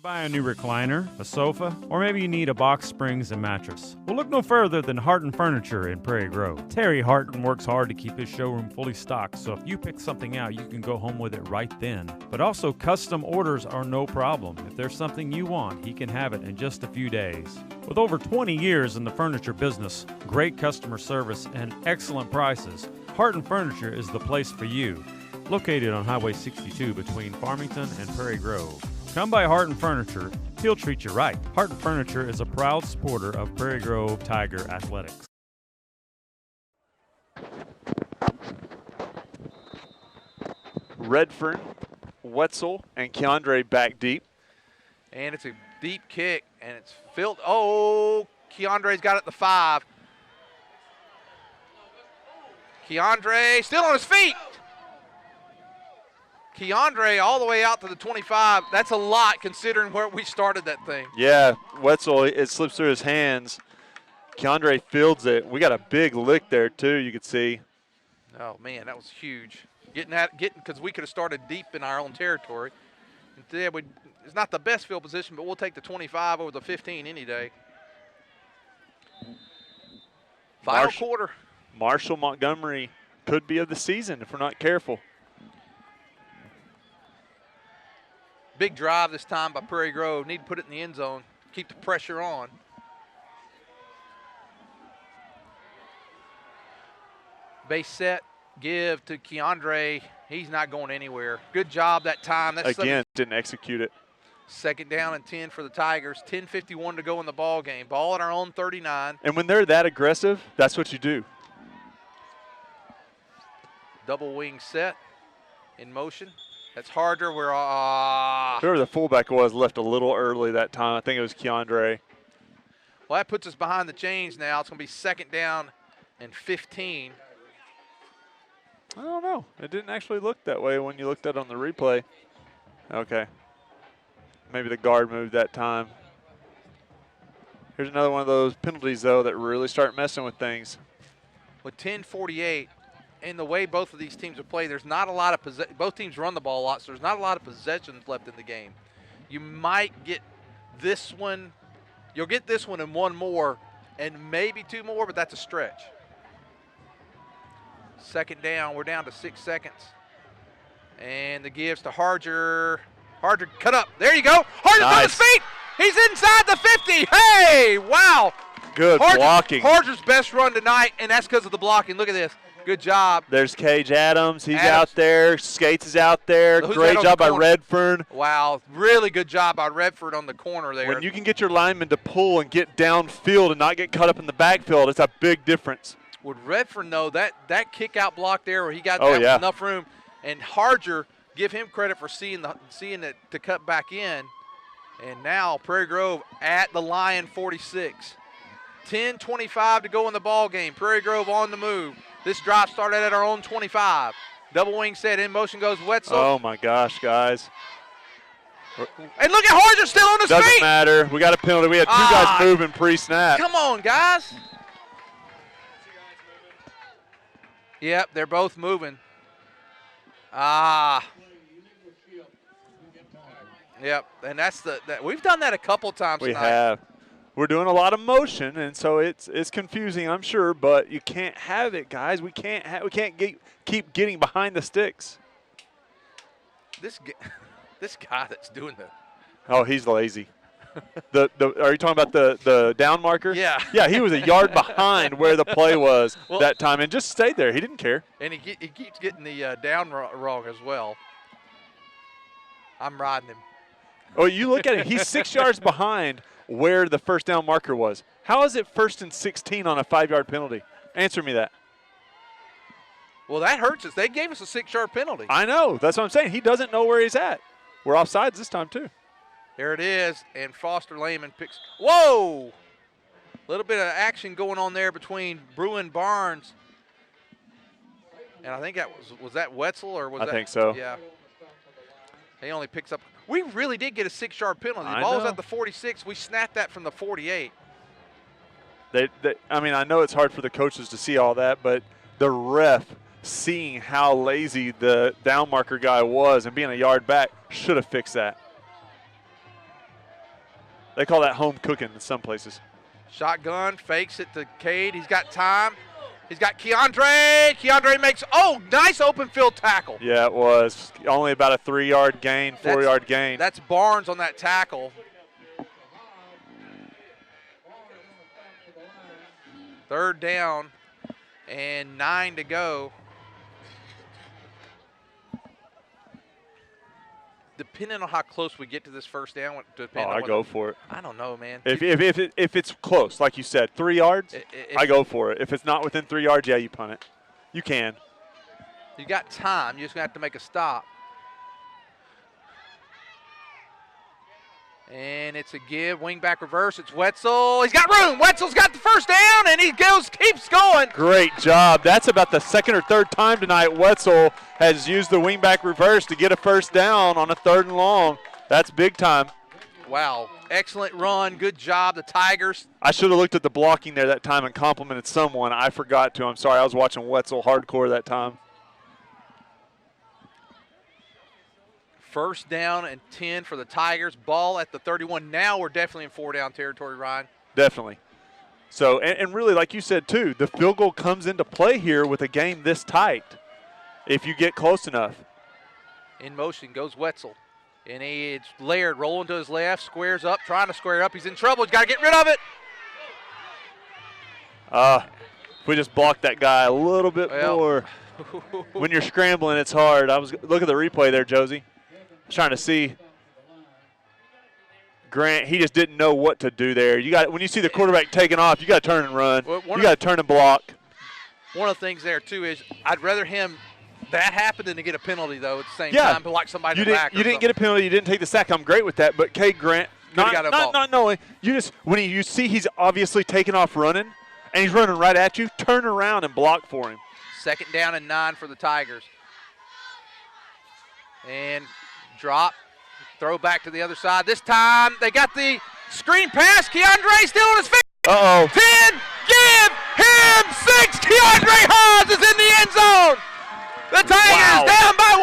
Buy a new recliner, a sofa, or maybe you need a box springs and mattress. Well, look no further than Harton Furniture in Prairie Grove. Terry Harton works hard to keep his showroom fully stocked, so if you pick something out, you can go home with it right then. But also, custom orders are no problem. If there's something you want, he can have it in just a few days. With over 20 years in the furniture business, great customer service, and excellent prices, Harton Furniture is the place for you. Located on Highway 62 between Farmington and Prairie Grove. Come by Harton Furniture, he'll treat you right. Harton Furniture is a proud supporter of Prairie Grove Tiger Athletics. Redfern, Wetzel, and Keandre back deep. And it's a deep kick, and it's filled. Oh, Keandre's got it at the 5. Keandre still on his feet. Keandre all the way out to the 25. That's a lot considering where we started that thing. Yeah, Wetzel, it slips through his hands. Keandre fields it. We got a big lick there, too, you could see. Oh, man, that was huge. Because we could have started deep in our own territory. Instead, it's not the best field position, but we'll take the 25 over the 15 any day. Final quarter. Marshall Montgomery could be of the season if we're not careful. Big drive this time by Prairie Grove. Need to put it in the end zone. Keep the pressure on. Base set, give to Keandre. He's not going anywhere. Good job that time. That's again, didn't execute it. Second down and 10 for the Tigers. 10:51 to go in the ball game. Ball at our own 39. And when they're that aggressive, that's what you do. Double wing set in motion. That's Harder. We're whoever the fullback was left a little early that time. I think it was Keandre. Well, that puts us behind the chains now. It's going to be second down and 15. I don't know. It didn't actually look that way when you looked at it on the replay. Okay. Maybe the guard moved that time. Here's another one of those penalties, though, that really start messing with things. With 10:48, and the way both of these teams have played, there's not a lot of both teams run the ball a lot, so there's not a lot of possessions left in the game. You might get this one. You'll get this one and one more and maybe two more, but that's a stretch. Second down, we're down to 6 seconds. And the gives to Harger. Harger cut up. There you go. Harger's on his feet. He's inside the 50. Hey, wow. Good blocking. Harger's best run tonight, and that's because of the blocking. Look at this. Good job. There's Cage Adams. He's out there. Skates is out there. Great job by Redford. Wow, really good job by Redford on the corner there. When you can get your linemen to pull and get downfield and not get caught up in the backfield, it's a big difference. With Redford, though, that kick-out block there where he got enough room, and Harger, give him credit for seeing it to cut back in. And now Prairie Grove at the Lion 46. 10:25 to go in the ball game. Prairie Grove on the move. This drive started at our own 25. Double wing set, in motion goes Wetzel. Oh, my gosh, guys. And look at Harger still on his feet. Doesn't matter. We got a penalty. We had two guys moving pre-snap. Come on, guys. Yep, they're both moving. Yep, and that's we've done that a couple times tonight. We have. We're doing a lot of motion, and so it's confusing, I'm sure, but you can't have it, guys. We can't keep getting behind the sticks. This guy that's doing the. Oh, he's lazy. Are you talking about the down marker? Yeah. Yeah, he was a yard behind where the play was that time and just stayed there. He didn't care. And he keeps getting the down wrong as well. I'm riding him. Oh, you look at it. He's 6 yards behind where the first down marker was. How is it 1st and 16 on a 5-yard penalty? Answer me that. Well, that hurts us. They gave us a 6-yard penalty. I know. That's what I'm saying. He doesn't know where he's at. We're offsides this time, too. There it is, and Foster Lehman picks. Whoa! A little bit of action going on there between Bruin Barnes. And I think that was that Wetzel or was that? I think so. Yeah. He only picks up. We really did get a 6-yard penalty. The I ball know. was at the 46. We snapped that from the 48. I mean, I know it's hard for the coaches to see all that, but the ref seeing how lazy the down marker guy was and being a yard back should have fixed that. They call that home cooking in some places. Shotgun, fakes it to Cade. He's got time. He's got Keandre. Keandre makes, nice open field tackle. Yeah, it was. Only about a 3-yard gain, 4-yard gain. That's Barnes on that tackle. Third down and 9 to go. Depending on how close we get to this first down. I go for it. I don't know, man. If it's close, like you said, 3 yards, I go for it. If it's not within 3 yards, yeah, you punt it. You can. You got time. You're just going to have to make a stop. And it's a give, wing back reverse. It's Wetzel. He's got room. Wetzel's got the first down, and he keeps going. Great job. That's about the second or third time tonight Wetzel has used the wing back reverse to get a first down on a 3rd and long. That's big time. Wow. Excellent run. Good job, the Tigers. I should have looked at the blocking there that time and complimented someone. I forgot to. I'm sorry. I was watching Wetzel hardcore that time. First down and 10 for the Tigers. Ball at the 31. Now we're definitely in 4-down territory, Ryan. Definitely. So, and really, like you said, too, the field goal comes into play here with a game this tight if you get close enough. In motion goes Wetzel. And it's Laird rolling to his left, squares up, trying to square up. He's in trouble. He's got to get rid of it. If we just block that guy a little bit more. When you're scrambling, it's hard. Look at the replay there, Josie. Trying to see Grant. He just didn't know what to do there. When you see the quarterback taking off, you got to turn and run. You got to turn and block. One of the things there too is I'd rather that happen than to get a penalty though at the same time to like somebody in the back. You didn't get a penalty. You didn't take the sack. I'm great with that. But K. Grant, not knowing, when you see he's obviously taking off running and he's running right at you, turn around and block for him. 2nd down and 9 for the Tigers. And drop, throw back to the other side. This time they got the screen pass. Keandre still on his feet. 10, give him 6. Keandre Haas is in the end zone. The Tigers down by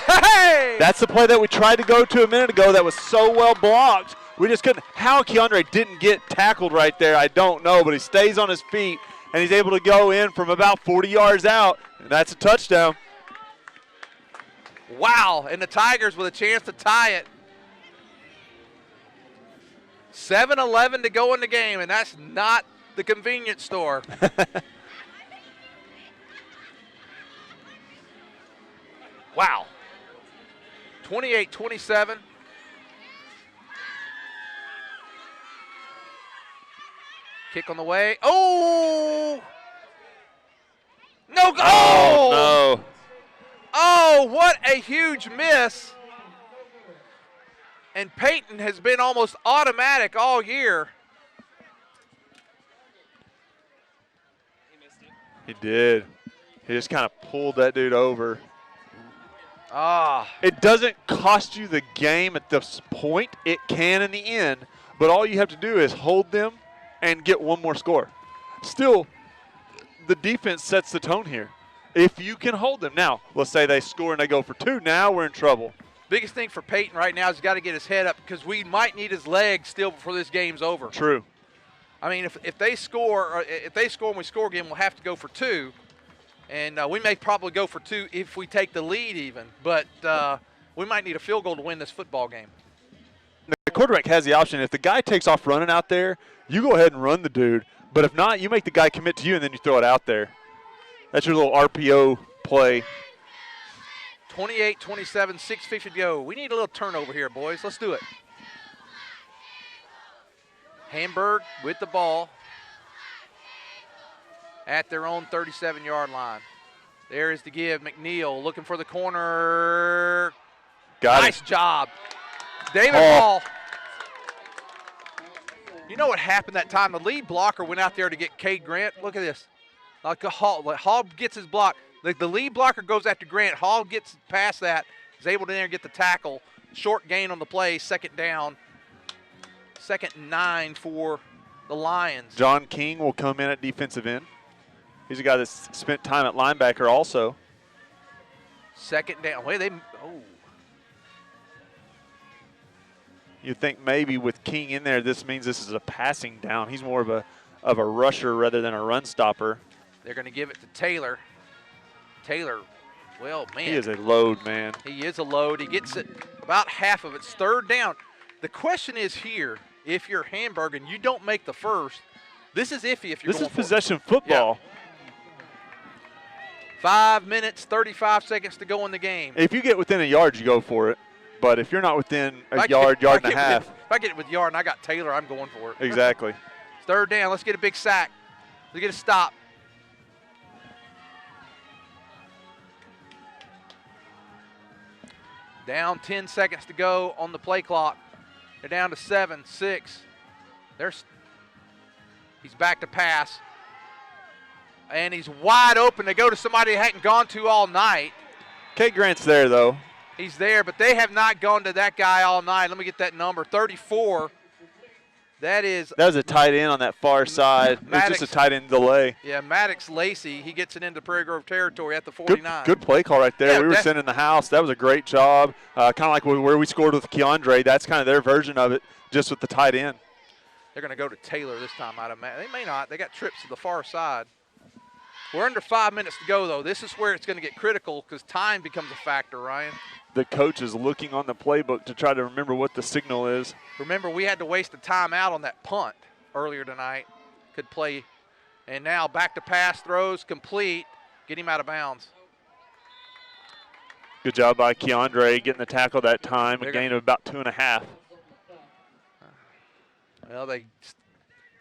1. Hey! That's the play that we tried to go to a minute ago that was so well blocked. We just couldn't. How Keandre didn't get tackled right there, I don't know, but he stays on his feet, and he's able to go in from about 40 yards out, and that's a touchdown. Wow, and the Tigers with a chance to tie it. 7-11 to go in the game, and that's not the convenience store. Wow. 28-27. Kick on the way. Oh! No goal! Oh, no. Oh, what a huge miss. And Peyton has been almost automatic all year. He did. He just kind of pulled that dude over. Ah. It doesn't cost you the game at this point. It can in the end, but all you have to do is hold them and get one more score. Still, the defense sets the tone here. If you can hold them. Now, let's say they score and they go for 2. Now we're in trouble. Biggest thing for Peyton right now is he's got to get his head up because we might need his legs still before this game's over. True. I mean, if they score, or if they score and we score again, we'll have to go for 2. And we may probably go for 2 if we take the lead even. But we might need a field goal to win this football game. The quarterback has the option. If the guy takes off running out there, you go ahead and run the dude. But if not, you make the guy commit to you and then you throw it out there. That's your little RPO play. 28-27, 6:50 to go. We need a little turnover here, boys. Let's do it. Hamburg with the ball at their own 37-yard line. There is the give. McNeil looking for the corner. Nice job. David Hall. You know what happened that time? The lead blocker went out there to get Cade Grant. Look at this. Like Hall gets his block. The lead blocker goes after Grant. Hall gets past that. Is able to there get the tackle. Short gain on the play. Second down. 2nd and 9 for the Lions. John King will come in at defensive end. He's a guy that's spent time at linebacker also. 2nd down. Wait, You'd think maybe with King in there, this means this is a passing down. He's more of a rusher rather than a run stopper. They're going to give it to Taylor. Taylor, well, man. He is a load, man. He is a load. He gets it about half of it's 3rd down. The question is here, if you're Hamburg and you don't make the first, this is iffy if you're This going is possession football. Yeah. 5 minutes, 35 seconds to go in the game. If you get within a yard, you go for it. But if you're not within a yard and a half. If I get it with yard and I got Taylor, I'm going for it. Exactly. 3rd down. Let's get a big sack. Let's get a stop. Down 10 seconds to go on the play clock. They're down to 7, 6. He's back to pass. And he's wide open to go to somebody he hadn't gone to all night. Cade Grant's there, though. He's there, but they have not gone to that guy all night. Let me get that number, 34. That was a tight end on that far side. It was just a tight end delay. Yeah, Maddox Lacey, he gets it into Prairie Grove territory at the 49. Good play call right there. Yeah, we were sitting in the house. That was a great job. Kind of like where we scored with Keandre. That's kind of their version of it, just with the tight end. They're going to go to Taylor this time, I'd imagine. They may not. They got trips to the far side. We're under 5 minutes to go, though. This is where it's going to get critical because time becomes a factor, Ryan. The coach is looking on the playbook to try to remember what the signal is. Remember, we had to waste a timeout on that punt earlier tonight. Could play. And now back to pass throws, complete. Get him out of bounds. Good job by Keandre getting the tackle that time. A gain of about 2.5. Well,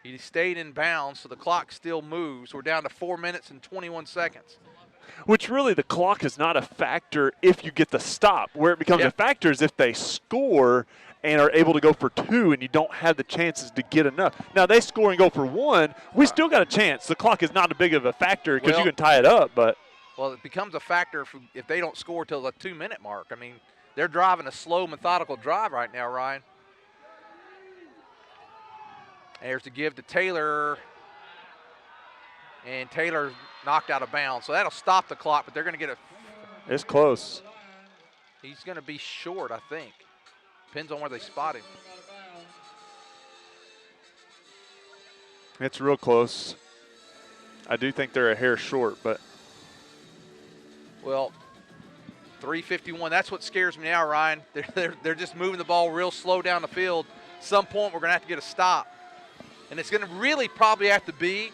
he stayed in bounds, so the clock still moves. We're down to 4 minutes and 21 seconds. Which really the clock is not a factor if you get the stop. Where it becomes a factor is if they score and are able to go for 2 and you don't have the chances to get enough. Now, they score and go for 1. We still got a chance. The clock is not a big of a factor because you can tie it up. Well, it becomes a factor if they don't score till the 2-minute mark. I mean, they're driving a slow, methodical drive right now, Ryan. There's the give to Taylor. And Taylor knocked out of bounds. So that'll stop the clock, but they're going to get It's close. He's going to be short, I think. Depends on where they spot him. It's real close. I do think they're a hair short, but. Well, 3:51. That's what scares me now, Ryan. They're just moving the ball real slow down the field. At some point, we're going to have to get a stop. And it's going to really probably have to be,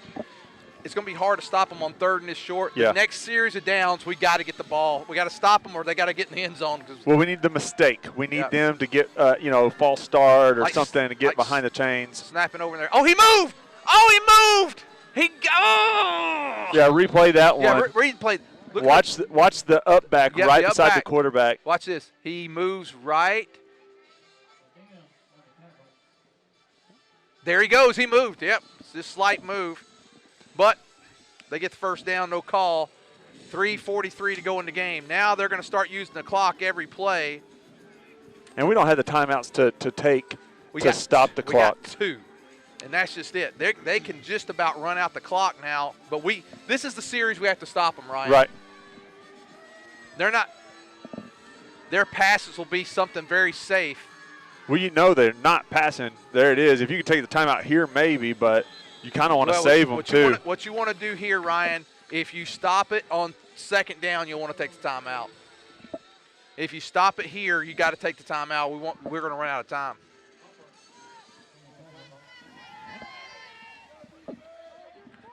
it's going to be hard to stop them on 3rd and this short. Yeah. The next series of downs, we got to get the ball. We got to stop them or they got to get in the end zone. Well, we need the mistake. We need them to get, false start or Like- something to get like behind the chains. Snapping over there. Oh, he moved! Oh, he moved! Yeah, replay that one. Yeah, replay. Look Watch the up back Yep, right the up beside the back. quarterback. Watch this. He moves right. There he goes. He moved. Yep. It's this slight move. But they get the first down, no call. 3:43 to go in the game. Now they're going to start using the clock every play. And we don't have the timeouts to take We to got stop the we clock. got 2. And that's just it. They can just about run out the clock now. But this is the series we have to stop them, Ryan. Right. They're not. Their passes will be something very safe. Well, they're not passing. There it is. If you could take the timeout here, maybe, but you kind of want to save them too. What you want to do here, Ryan, if you stop it on 2nd down, you'll want to take the timeout. If you stop it here, you got to take the timeout. We're going to run out of time.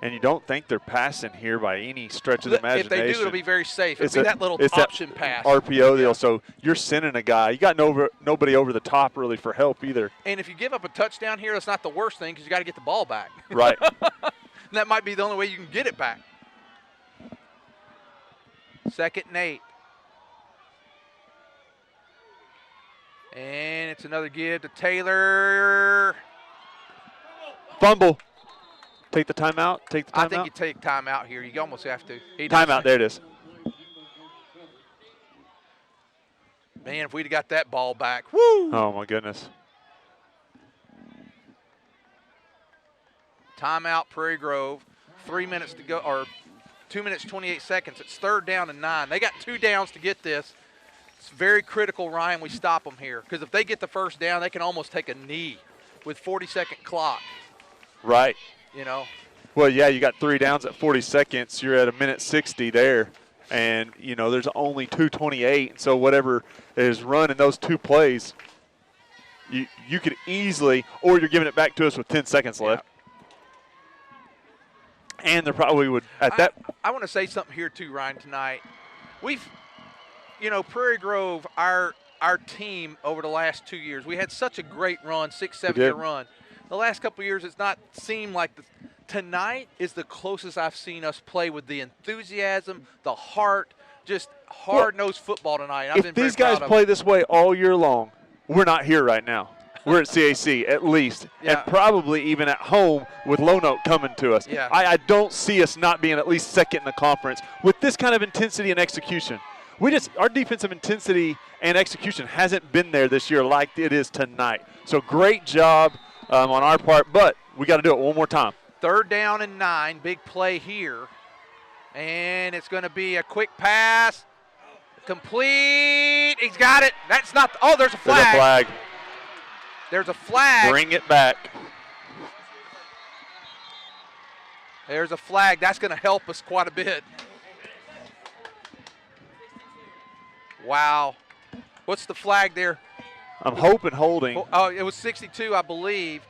And you don't think they're passing here by any stretch of the imagination. If they do, it'll be very safe. It'll be that little it's option that pass. RPO deal, so you're sending a guy. You got nobody over the top really for help either. And if you give up a touchdown here, that's not the worst thing because you got to get the ball back. Right. And that might be the only way you can get it back. 2nd and 8. And it's another give to Taylor. Fumble. Take the timeout. Take the timeout. I think you take timeout here. You almost have to. Timeout. There it is. Man, if we'd have got that ball back, woo! Oh my goodness. Timeout, Prairie Grove. 3 minutes to go, or 2 minutes 28 seconds. It's 3rd down and 9. They got 2 downs to get this. It's very critical, Ryan. We stop them here because if they get the first down, they can almost take a knee with 40-second clock. Right. Well, yeah, you got 3 downs at 40 seconds. You're at a minute 60 there. And, there's only 2:28. So whatever is run in those 2 plays, you could easily, or you're giving it back to us with 10 seconds left. And there probably would, at that. I want to say something here too, Ryan, tonight. We've, Prairie Grove, our team over the last 2 years, we had such a great run, 6-7 year run. The last couple of years, it's not seemed like tonight is the closest I've seen us play with the enthusiasm, the heart, just hard-nosed football tonight. If these guys play this way all year long, we're not here right now. We're at CAC at least, and probably even at home with Lone Oak coming to us. Yeah. I don't see us not being at least 2nd in the conference with this kind of intensity and execution. Our defensive intensity and execution hasn't been there this year like it is tonight. So great job on our part, but we got to do it one more time. 3rd down and 9, big play here. And it's going to be a quick pass. Complete. He's got it. That's not. There's a flag. There's a flag. There's a flag. Bring it back. There's a flag. That's going to help us quite a bit. Wow. What's the flag there? I'm hoping holding. Oh, it was 62, I believe.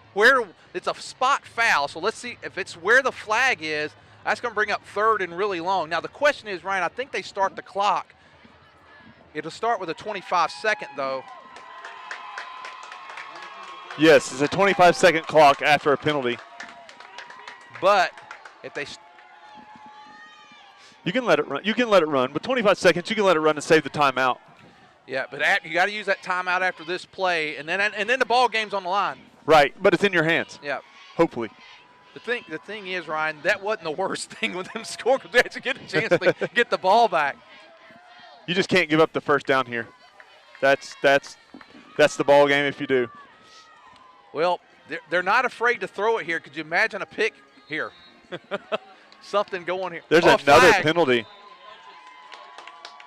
It's a spot foul, so let's see if it's where the flag is. That's going to bring up 3rd and really long. Now, the question is, Ryan, I think they start the clock. It'll start with a 25-second, though. Yes, it's a 25-second clock after a penalty. But if they you can let it run. You can let it run. With 25 seconds, you can let it run and save the timeout. Yeah, but you got to use that timeout after this play, and then the ball game's on the line. Right, but it's in your hands. Yeah. Hopefully. The thing is, Ryan, that wasn't the worst thing with them scoring because they actually get a chance to get the ball back. You just can't give up the first down here. That's the ball game if you do. Well, they're not afraid to throw it here. Could you imagine a pick here? Something going here. There's another flag. penalty.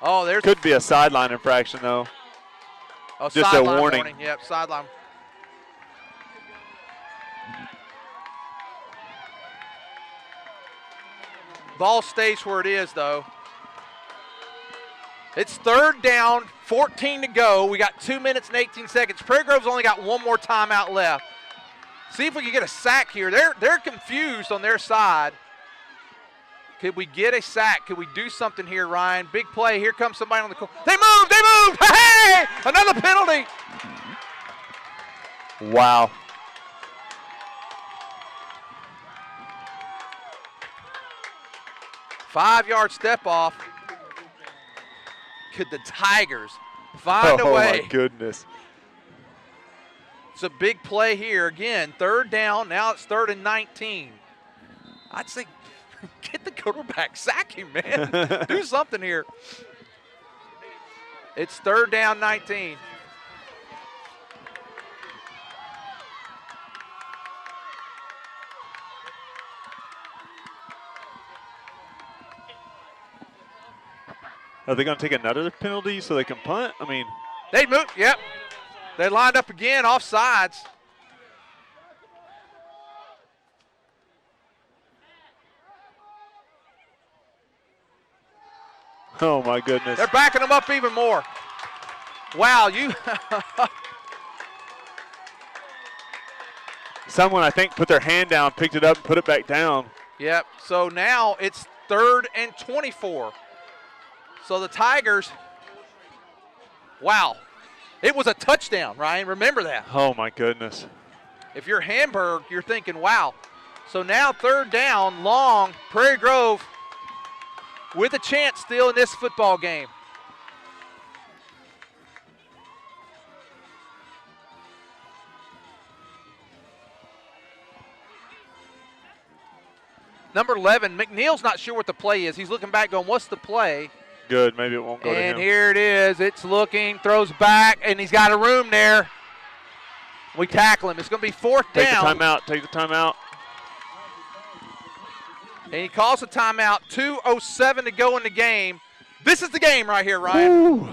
Oh, could be a sideline infraction though. Oh, just a warning. Yep, sideline. Ball stays where it is, though. It's 3rd down, 14 to go. We got 2 minutes and 18 seconds. Prairie Grove's only got one more timeout left. See if we can get a sack here. They're confused on their side. Could we get a sack? Could we do something here, Ryan? Big play. Here comes somebody on the corner. They moved! They moved! Hey! Another penalty. Wow. Five-yard step off. Could the Tigers find a way? Oh, my goodness. It's a big play here. Again, third down. Now it's 3rd and 19. I'd say get the quarterback. Sack him, man. Do something here. It's 3rd down, 19. Are they going to take another penalty so they can punt? I mean. They moved, yep. They lined up again, offsides. Oh, my goodness. They're backing them up even more. Wow, you. Someone, I think, put their hand down, picked it up, and put it back down. Yep, so now it's 3rd and 24. So the Tigers, wow. It was a touchdown, Ryan. Remember that. Oh, my goodness. If you're Hamburg, you're thinking, wow. So now 3rd down, long, Prairie Grove with a chance still in this football game. Number 11, McNeil's not sure what the play is. He's looking back going, what's the play? Good, maybe it won't go to him. And here it is. It's looking, throws back, and he's got a room there. We tackle him. It's going to be 4th down. Take the timeout. Take the timeout. And he calls a timeout. 2:07 to go in the game. This is the game right here, Ryan. Ooh.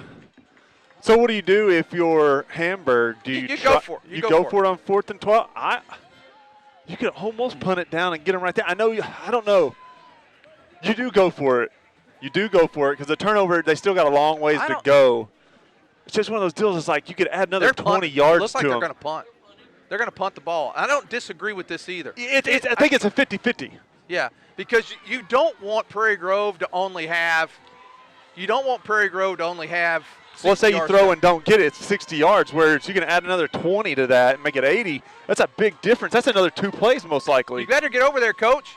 So what do you do if you're Hamburg? Do you go for it. You go for it on 4th and 12? You could almost punt it down and get him right there. I don't know. You do go for it. You do go for it because the turnover, they still got a long ways to go. It's just one of those deals. It's like you could add another 20 yards looks like to they're them. going to punt. They're going to punt the ball. I don't disagree with this either. I think it's a 50-50. Yeah, because you don't want Prairie Grove to only have – Well, let's say you throw and don't get it, it's 60 yards, whereas you can add another 20 to that and make it 80. That's a big difference. That's another 2 plays most likely. You better get over there, Coach.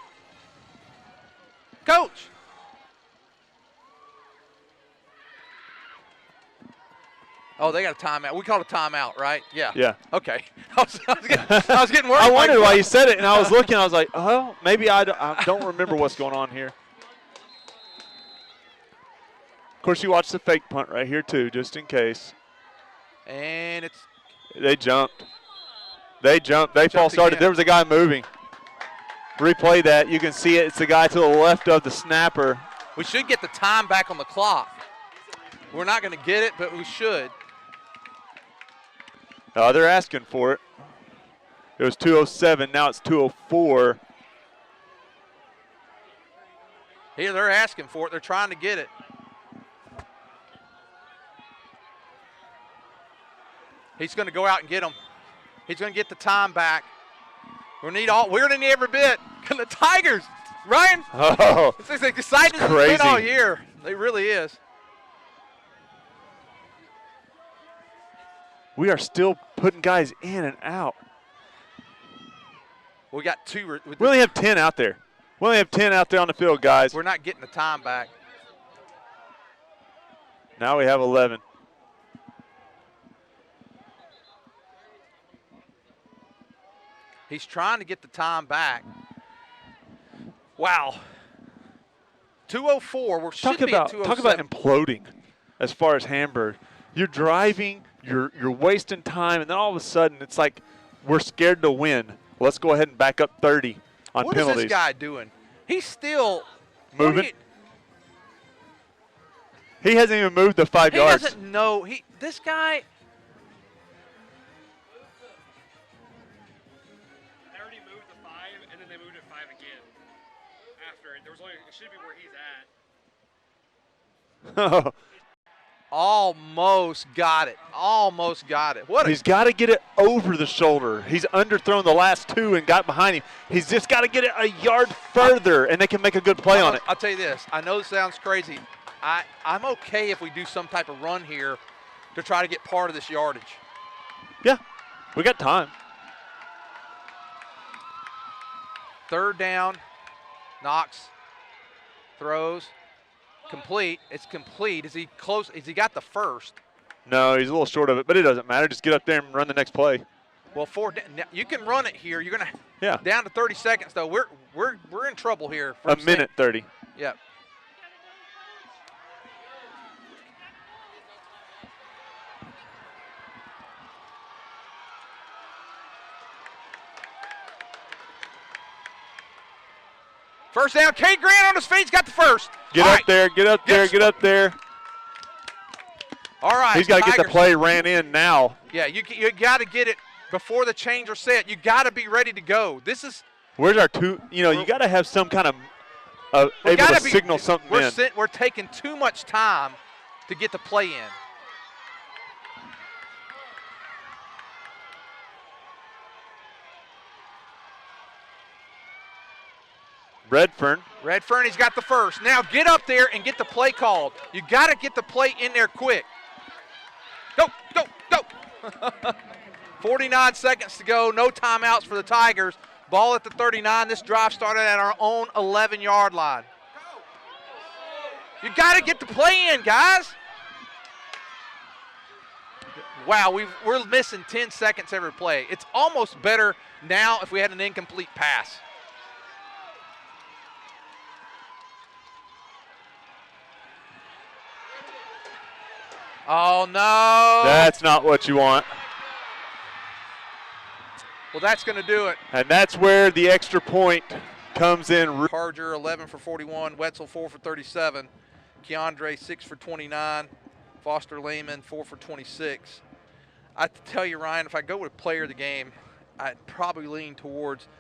Coach. Oh, they got a timeout. We call it a timeout, right? Yeah. Yeah. Okay. I was getting worried. I wondered why you said it, and I was looking. I was like, oh, maybe I don't remember what's going on here. Of course, you watch the fake punt right here, too, just in case. And it's. They jumped. They false started. There was a guy moving. Replay that. You can see it. It's the guy to the left of the snapper. We should get the time back on the clock. We're not going to get it, but we should. They're asking for it. It was 2:07. Now it's 2:04. Here, they're asking for it. They're trying to get it. He's going to go out and get them. He's going to get the time back. We're going to need every bit. The Tigers, Ryan. Oh, it's as exciting as it's been all year. It really is. We are still putting guys in and out. We got 2. We only have 10 out there. We only have 10 out there on the field, guys. We're not getting the time back. Now we have 11. He's trying to get the time back. Wow. 2:04. We're talk about imploding as far as Hamburg. You're driving. You're wasting time, and then all of a sudden it's like we're scared to win. Let's go ahead and back up 30 on penalties. What is this guy doing? He's still moving. He hasn't even moved the 5 yards. He doesn't know. This guy. They already moved the 5, and then they moved it 5 again. After it should be where he's at. Almost got it. Almost got it. What? He's got to get it over the shoulder. He's underthrown the last two and got behind him. He's just got to get it a yard further, and they can make a good play on it. I'll tell you this. I know it sounds crazy. I'm okay if we do some type of run here to try to get part of this yardage. Yeah, we got time. Third down. Knox throws. Complete. It's complete. Is he close? Is he got the first? No, he's a little short of it, but it doesn't matter. Just get up there and run the next play. Well, you can run it here. You're gonna down to 30 seconds though. We're in trouble here. A minute 30. Yep. First down, Kate Grant on his feet. He's got the first. Get up there, get up there, get up there. All right. He's got to get the play ran in now. Yeah, you got to get it before the chains are set. You got to be ready to go. This is. Where's our two? You know, you got to have some kind of able to signal something in. We're taking too much time to get the play in. Redfern, he's got the first. Now get up there and get the play called. You got to get the play in there quick. Go, go, go. 49 seconds to go. No timeouts for the Tigers. Ball at the 39. This drive started at our own 11-yard line. You got to get the play in, guys. Wow, we're missing 10 seconds every play. It's almost better now if we had an incomplete pass. Oh, no. That's not what you want. Well, that's going to do it. And that's where the extra point comes in. Parger, 11 for 41. Wetzel, 4 for 37. Keandre, 6 for 29. Foster Lehman, 4 for 26. I tell you, Ryan, if I go with player of the game, I'd probably lean towards